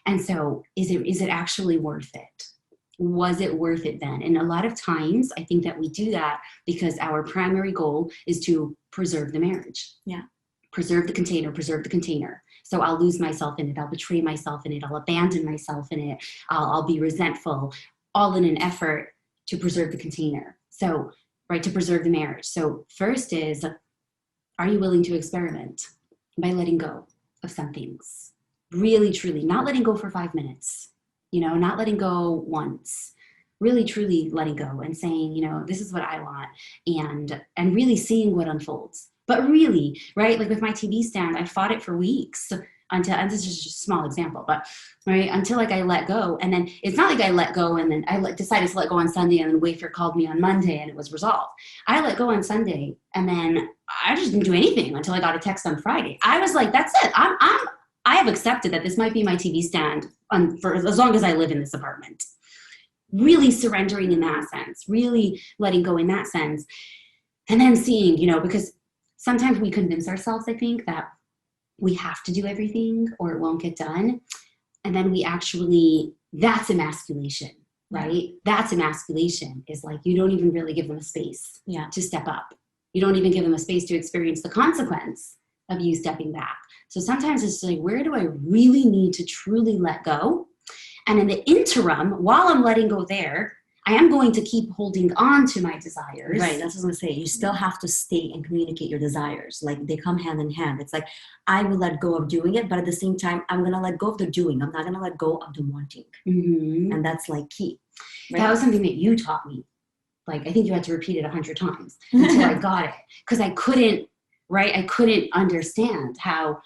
And so is it actually worth it? Was it worth it then? And a lot of times I think that we do that because our primary goal is to preserve the marriage. Yeah. Preserve the container. So I'll lose myself in it. I'll betray myself in it. I'll abandon myself in it. I'll be resentful, all in an effort to preserve the container. So, right, to preserve the marriage. So first is, are you willing to experiment by letting go of some things? Really, truly, not letting go for 5 minutes, not letting go once. Really, truly letting go and saying, this is what I want, and really seeing what unfolds. But really, right, like with my TV stand, I fought it for weeks until, and this is just a small example, but right, until like I let go. And then it's not like I let go and then decided to let go on Sunday and then Wayfair called me on Monday and it was resolved. I let go on Sunday and then I just didn't do anything until I got a text on Friday. I was like, that's it. I have accepted that this might be my TV stand for as long as I live in this apartment. Really surrendering in that sense, really letting go in that sense. And then seeing, because sometimes we convince ourselves, I think, that we have to do everything or it won't get done. And then that's emasculation, right? That's emasculation, is like you don't even really give them a space to step up. You don't even give them a space to experience the consequence of you stepping back. So sometimes it's like, where do I really need to truly let go? And in the interim, while I'm letting go there, I am going to keep holding on to my desires. Right, that's what I was going to say. You still have to stay and communicate your desires. Like they come hand in hand. It's like, I will let go of doing it, but at the same time, I'm going to let go of the doing. I'm not going to let go of the wanting. And that's like key. Right? That was something that you taught me. Like, I think you had to repeat it 100 times until I got it. Because I couldn't understand how,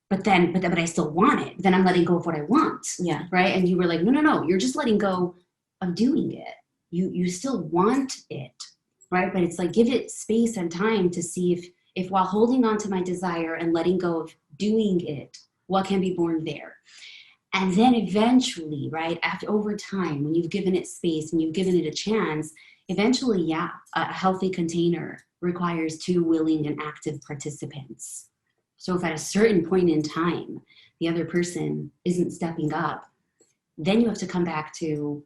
but I still want it. Then I'm letting go of what I want. Yeah. Right. And you were like, no, you're just letting go of doing it. You still want it, right? But it's like, give it space and time to see if while holding on to my desire and letting go of doing it, what can be born there. And then eventually, right, over time, when you've given it space and you've given it a chance, eventually, a healthy container requires 2 willing and active participants. So if at a certain point in time, the other person isn't stepping up, then you have to come back to,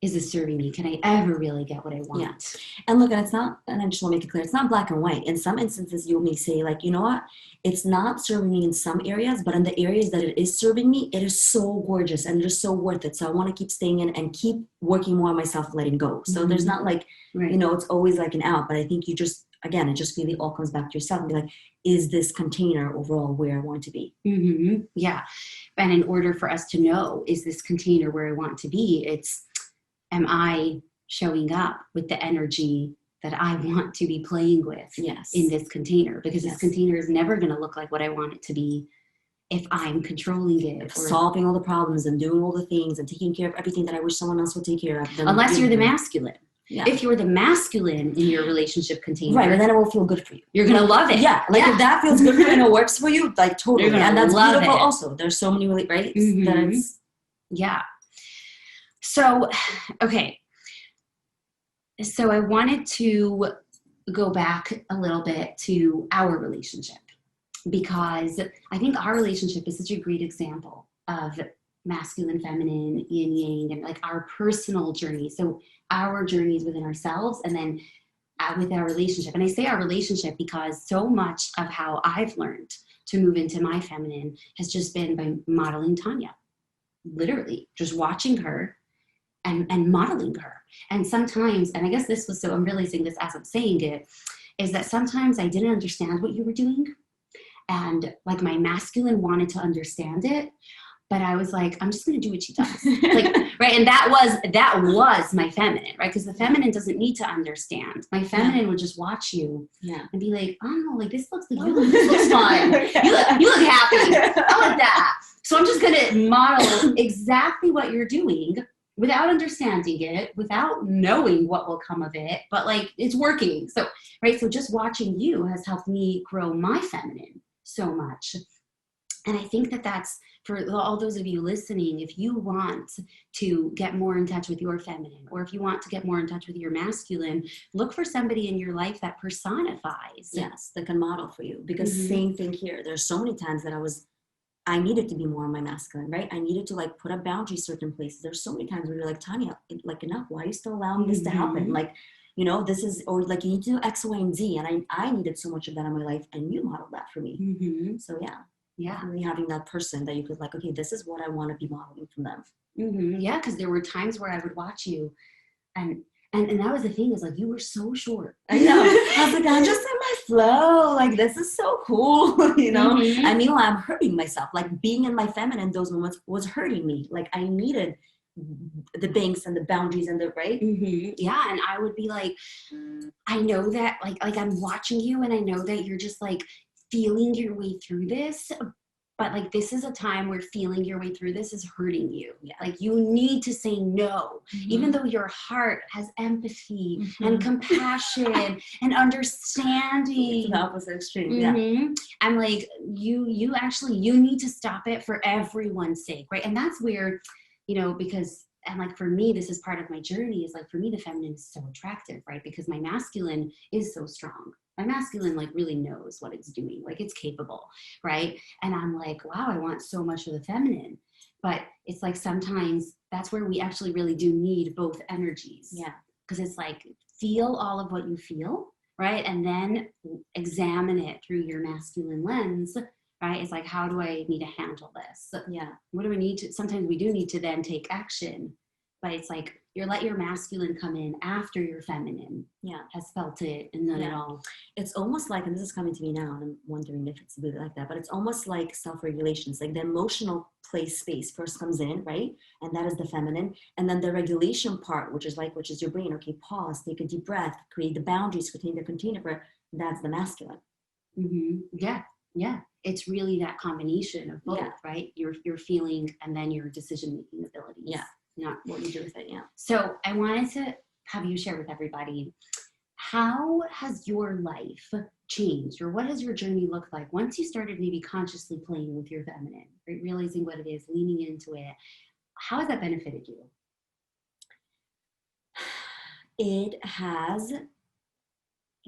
is this serving me? Can I ever really get what I want? Yeah. And look, and it's not, and I just want to make it clear, it's not black and white. In some instances, you may say like, you know what? It's not serving me in some areas, but in the areas that it is serving me, it is so gorgeous and just so worth it. So I want to keep staying in and keep working more on myself, letting go. So there's not like, it's always like an out, but I think you just, again, it just really all comes back to yourself and be like, is this container overall where I want to be? Yeah. And in order for us to know, is this container where I want to be? Am I showing up with the energy that I want to be playing with in this container, because this container is never going to look like what I want it to be if I'm controlling it. Or solving all the problems and doing all the things and taking care of everything that I wish someone else would take care of. Unless you're the masculine. Yeah. If you're the masculine in your relationship container. Right, and then it will feel good for you. You're going to love it. Yeah, like if that feels good for you and it works for you, like totally. And that's beautiful it. Also. There's so many, right? Mm-hmm. That it's... Yeah. So, okay. So I wanted to go back a little bit to our relationship, because I think our relationship is such a great example of masculine, feminine, yin, yang, and like our personal journey. So our journeys within ourselves, and then with our relationship. And I say our relationship because so much of how I've learned to move into my feminine has just been by modeling Tanya. Literally, just watching her and modeling her. And sometimes, and I guess this was, so I'm realizing this as I'm saying it, is that sometimes I didn't understand what you were doing. And like my masculine wanted to understand it, but I was like, I'm just going to do what she does. Like, right. And that was my feminine, right? Because the feminine doesn't need to understand. My feminine would just watch you and be like, oh, like this looks like this looks fine. You look happy. I like that. So I'm just going to model exactly what you're doing without understanding it, without knowing what will come of it, but like it's working. So, right. So just watching you has helped me grow my feminine so much. And I think that that's for all those of you listening, if you want to get more in touch with your feminine, or if you want to get more in touch with your masculine, look for somebody in your life that personifies. Yes, that can model for you. Because same thing here. There's so many times that I needed to be more on my masculine, right? I needed to like put up boundaries certain places. There's so many times where you're like, Tanya, like enough. Why are you still allowing this to happen? Like, you know, this is, or like you need to do X, Y, and Z. And I needed so much of that in my life, and you modeled that for me. So yeah, really having that person that you could like, okay, this is what I want to be modeling from them. Yeah, because there were times where I would watch you, and that was the thing, is like you were so short. I know. I was like, I'm just in my flow. Like this is so cool, you know. And meanwhile, I'm hurting myself. Like being in my feminine, those moments was hurting me. Like I needed the banks and the boundaries and the right. Yeah, and I would be like, I know that, like I'm watching you, and I know that you're just like feeling your way through this, but like this is a time where feeling your way through this is hurting you. Like you need to say no, even though your heart has empathy and compassion and understanding. It's the opposite extreme. I'm like, you need to stop it for everyone's sake, right? And that's where, you know, because, and like for me, this is part of my journey, is like for me the feminine is so attractive, right? Because my masculine is so strong. My masculine like really knows what it's doing, like it's capable, right? And I'm like, wow, I want so much of the feminine. But it's like sometimes that's where we actually really do need both energies. Because it's like, feel all of what you feel, right? And then examine it through your masculine lens, right? It's like, how do I need to handle this? What do we need to, sometimes we do need to then take action, but it's like, let your masculine come in after your feminine has felt it, and then it all. It's almost like, and this is coming to me now, and I'm wondering if it's a bit like that, but it's almost like self-regulation. It's like the emotional space first comes in, right? And that is the feminine. And then the regulation part, which is your brain. Okay, pause, take a deep breath, create the boundaries, create the container for it. That's the masculine. Yeah. It's really that combination of both, right? Your feeling and then your decision-making abilities. Not what you do with it. So I wanted to have you share with everybody, how has your life changed, or what has your journey looked like once you started maybe consciously playing with your feminine, right? Realizing what it is, leaning into it. How has that benefited you? It has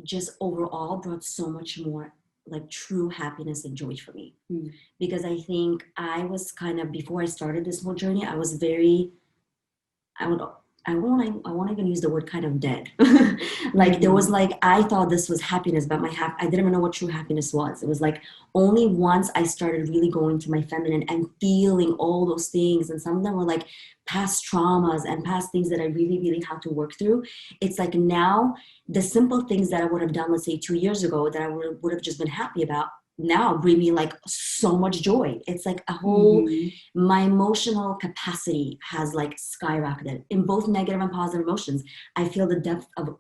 just overall brought so much more like true happiness and joy for me. Because I think I was kind of, before I started this whole journey, I was very, I won't even use the word kind of dead. Like there was like, I thought this was happiness, but I didn't even know what true happiness was. It was like only once I started really going to my feminine and feeling all those things. And some of them were like past traumas and past things that I really, really had to work through. It's like now the simple things that I would have done, let's say 2 years ago, that I would have just been happy about, now bring me like so much joy. It's like a whole, my emotional capacity has like skyrocketed in both negative and positive emotions. I feel the depth of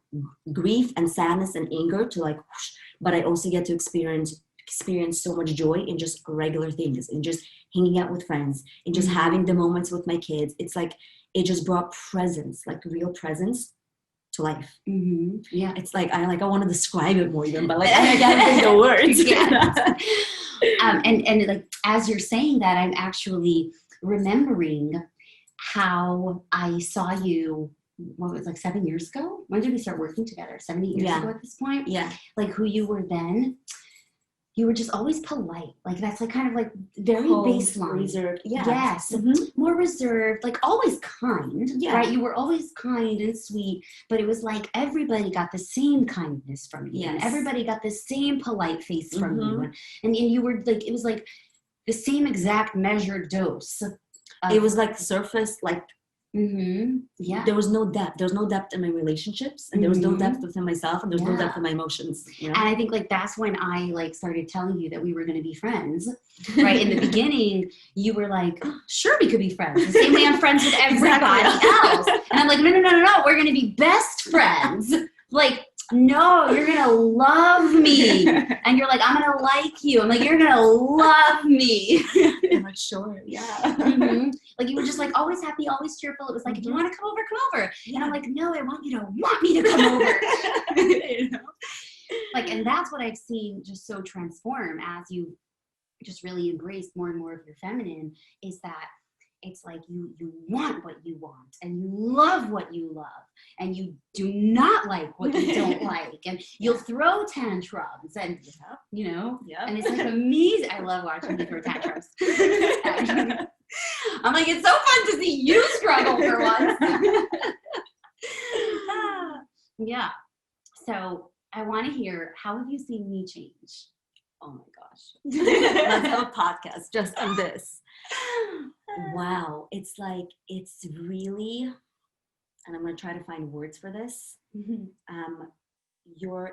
grief and sadness and anger to like, whoosh, but I also get to experience so much joy in just regular things, in just hanging out with friends, in just having the moments with my kids. It's like, it just brought presence, like real presence to life. Yeah. It's like I want to describe it more even, but like I can't think the words. And like as you're saying that, I'm actually remembering how I saw you. What was it, like 7 years ago? When did we start working together? 7 years ago at this point. Yeah. Like who you were then. You were just always polite. Like that's like kind of like very Cold, baseline. reserved. Yeah. Yes. More reserved, like always kind. Yeah. Right? You were always kind and sweet, but it was like everybody got the same kindness from you. Yes. And everybody got the same polite face from you. And you were like, it was like the same exact measured dose. It was like surface, like yeah. There was no depth. There was no depth in my relationships, and there was no depth within myself, and there was no depth in my emotions. You know? And I think like that's when I like started telling you that we were going to be friends. Right in the beginning, you were like, oh, "Sure, we could be friends." The same way I'm friends with everybody else, and I'm like, "No, we're going to be best friends." Like, no, you're going to love me, and you're like, "I'm going to like you." I'm like, "You're going to love me." I'm like, sure, yeah. Like you were just like always happy, always cheerful. It was like, if you want to come over, come over. And I'm like, no, I want you to want me to come over. You know? Like, and that's what I've seen just so transform as you just really embrace more and more of your feminine, is that it's like you want what you want, and you love what you love, and you do not like what you don't like, and you'll throw tantrums, and you know, and it's like amazing. I love watching you throw tantrums. I'm like, it's so fun to see you struggle for once. Yeah. So I want to hear, how have you seen me change? Oh my gosh. Let's have a podcast just on this. Wow. It's like, it's really, and I'm going to try to find words for this.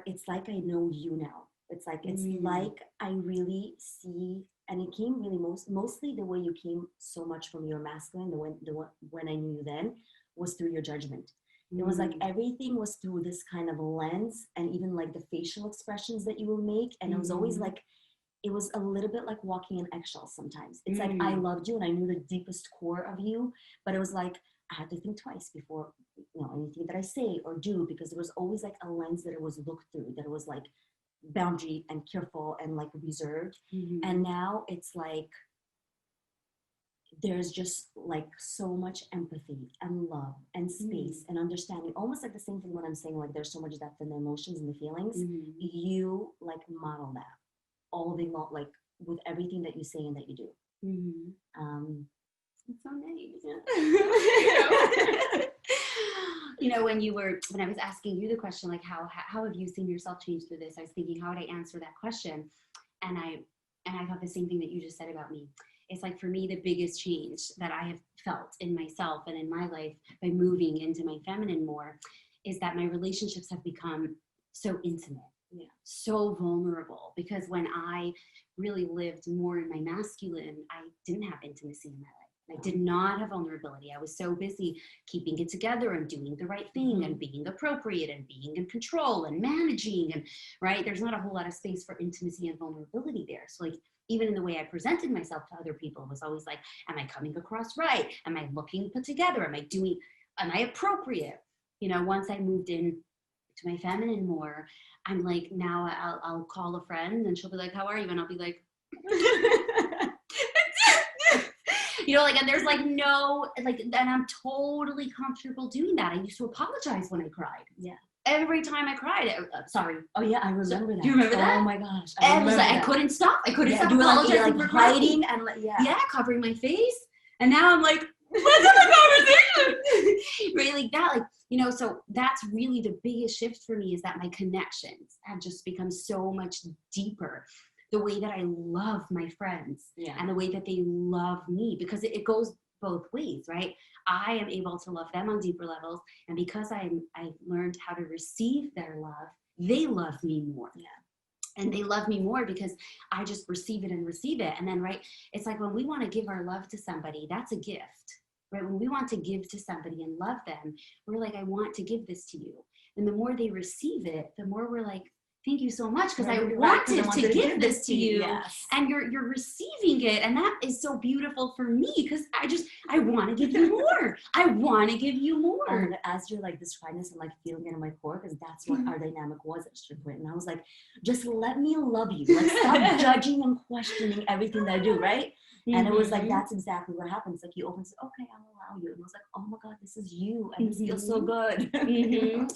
It's like I know you now. It's like, it's like I really see, and it came really mostly the way you came so much from your masculine, when I knew you then, was through your judgment. It was like everything was through this kind of lens, and even like the facial expressions that you will make. And it was always like, it was a little bit like walking in eggshells sometimes. It's like, I loved you and I knew the deepest core of you, but it was like, I had to think twice before, anything that I say or do, because there was always like a lens that it was looked through, that it was like boundary and careful and like reserved. And now it's like, there's just like so much empathy and love and space and understanding, almost like the same thing when I'm saying like there's so much depth in the emotions and the feelings. You like model that all day long, like with everything that you say and that you do. It's so nice. You know, when I was asking you the question, like how have you seen yourself change through this, I was thinking, how would I answer that question? And I thought the same thing that you just said about me. It's like, for me, the biggest change that I have felt in myself and in my life by moving into my feminine more is that my relationships have become so intimate, so vulnerable. Because when I really lived more in my masculine, I didn't have intimacy in my life. I did not have vulnerability. I was so busy keeping it together and doing the right thing and being appropriate and being in control and managing, and right, there's not a whole lot of space for intimacy and vulnerability there. So like, even in the way I presented myself to other people, it was always like, am I coming across right? Am I looking put together? Am I appropriate? You know, once I moved in to my feminine more, I'm like, now I'll call a friend and she'll be like, how are you? And I'll be like, you know, like, and there's like no, like, and I'm totally comfortable doing that. I used to apologize when I cried. Yeah. Every time I cried, sorry. Oh yeah, I remember that. Do you remember that? Oh my gosh, I couldn't stop. I couldn't stop apologizing, for hiding crying. and covering my face. And now I'm like, what's in the conversation? Right, like that, like, you know. So that's really the biggest shift for me, is that my connections have just become so much deeper. The way that I love my friends and the way that they love me, because it goes both ways, right? I am able to love them on deeper levels, and because I've learned how to receive their love, they love me more. And they love me more because I just receive it and receive it. And then, right, it's like when we want to give our love to somebody, that's a gift, right? When we want to give to somebody and love them, we're like, I want to give this to you. And the more they receive it, the more we're like, thank you so much, because I wanted to give this to you. Yes. And you're receiving it. And that is so beautiful for me, because I want to give you more. I want to give you more. And as you're like describing this, I'm like feeling it in my core, because that's what our dynamic was at a certain point. And I was like, just let me love you. Like, stop judging and questioning everything that I do, right? And it was like, that's exactly what happens. Like, you open, say, okay, I'll allow you. And I was like, oh my God, this is you. And this feels so good.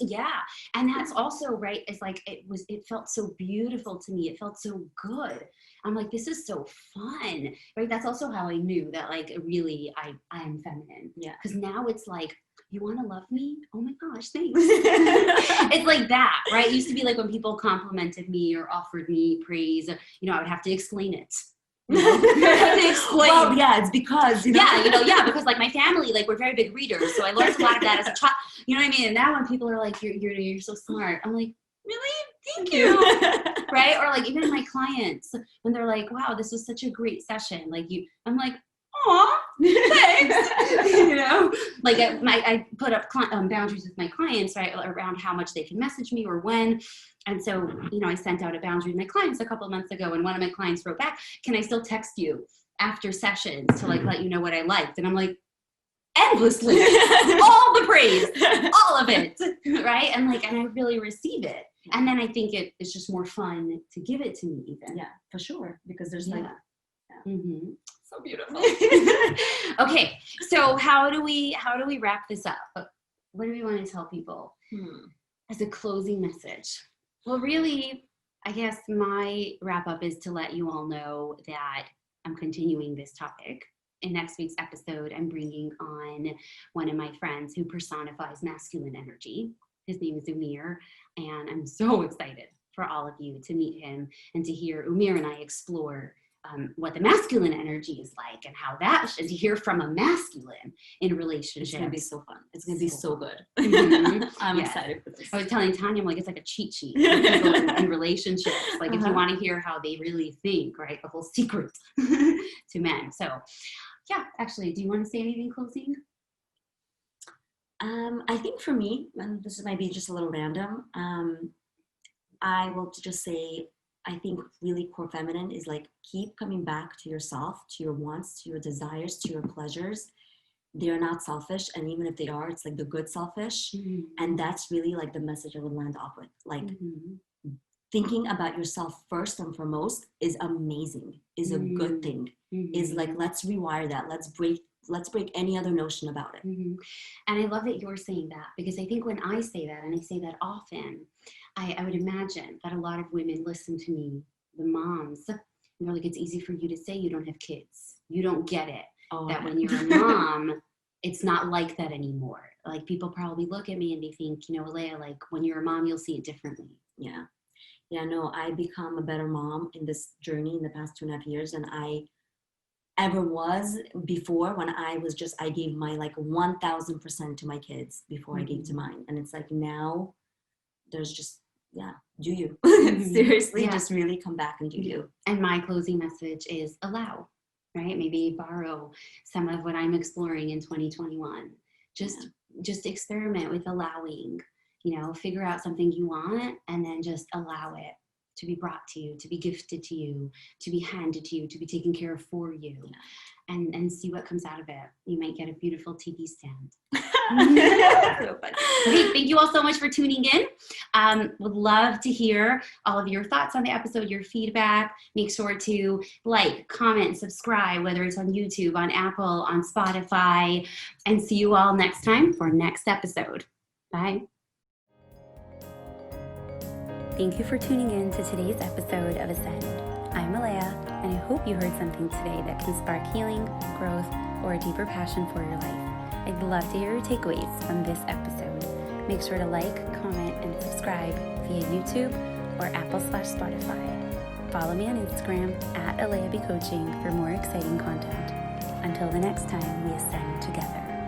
Yeah. And that's also, right, it's like, it felt so beautiful to me. It felt so good. I'm like, this is so fun, right? That's also how I knew that, like, really, I am feminine. Yeah. Because now it's like, you want to love me? Oh my gosh, thanks. It's like that, right? It used to be like when people complimented me or offered me praise, I would have to explain it. To explain. Well, yeah, it's because because like my family, like, we're very big readers, so I learned a lot of that as a child. You know what I mean? And now when people are like, "You're so smart," I'm like, "Really? Thank you." Right? Or like even my clients, when they're like, "Wow, this was such a great session," I'm like, "Aw, thanks." Like I put up boundaries with my clients, right, around how much they can message me or when. And so, I sent out a boundary to my clients a couple of months ago, and one of my clients wrote back, "Can I still text you after sessions to like let you know what I liked?" And I'm like, endlessly, all the praise, all of it, right? And I really receive it. And then I think it's just more fun to give it to me even. Yeah, for sure. Because there's so beautiful. Okay, so how do we wrap this up? What do we want to tell people as a closing message? Well, really, I guess my wrap up is to let you all know that I'm continuing this topic. In next week's episode, I'm bringing on one of my friends who personifies masculine energy. His name is Umir, and I'm so excited for all of you to meet him and to hear Umir and I explore what the masculine energy is like, and how that, and to hear from a masculine in relationships. It's going to be so fun. It's going to be so good. I'm excited for this. I was telling Tanya, I'm like, it's like a cheat sheet for people in relationships. Like, if you want to hear how they really think, right? The whole secret to men. So, yeah, actually, do you want to say anything closing? I think for me, and this might be just a little random, I will just say, I think really core feminine is like, keep coming back to yourself, to your wants, to your desires, to your pleasures. They're not selfish. And even if they are, it's like the good selfish. And that's really like the message I would land off with. Like, thinking about yourself first and foremost is amazing, is a good thing. Is like, let's rewire that. Let's break any other notion about it. And I love that you're saying that, because I think when I say that, and I say that often, I would imagine that a lot of women listen to me, the moms, and they're like, it's easy for you to say you don't have kids. You don't get it. That when you're a mom, it's not like that anymore. Like, people probably look at me and they think, Alaya, like, when you're a mom, you'll see it differently. Yeah. Yeah, no, I become a better mom in this journey in the past 2.5 years than I ever was before, when I gave my 1,000% to my kids before I gave to mine. And it's like, now there's just, do you. Seriously, just really come back and do you. And my closing message is allow, right? Maybe borrow some of what I'm exploring in 2021. Just experiment with allowing, figure out something you want, and then just allow it to be brought to you, to be gifted to you, to be handed to you, to be taken care of for you, and see what comes out of it. You might get a beautiful TV stand. So fun. Okay, thank you all so much for tuning in. Would love to hear all of your thoughts on the episode, your feedback. Make sure to like, comment, subscribe, whether it's on YouTube, on Apple, on Spotify, and see you all next time for next episode. Bye. Thank you for tuning in to today's episode of Ascend. I'm Alaya, and I hope you heard something today that can spark healing, growth, or a deeper passion for your life. I'd love to hear your takeaways from this episode. Make sure to like, comment, and subscribe via YouTube or Apple/Spotify. Follow me on Instagram @AlayaBCoaching for more exciting content. Until the next time we ascend together.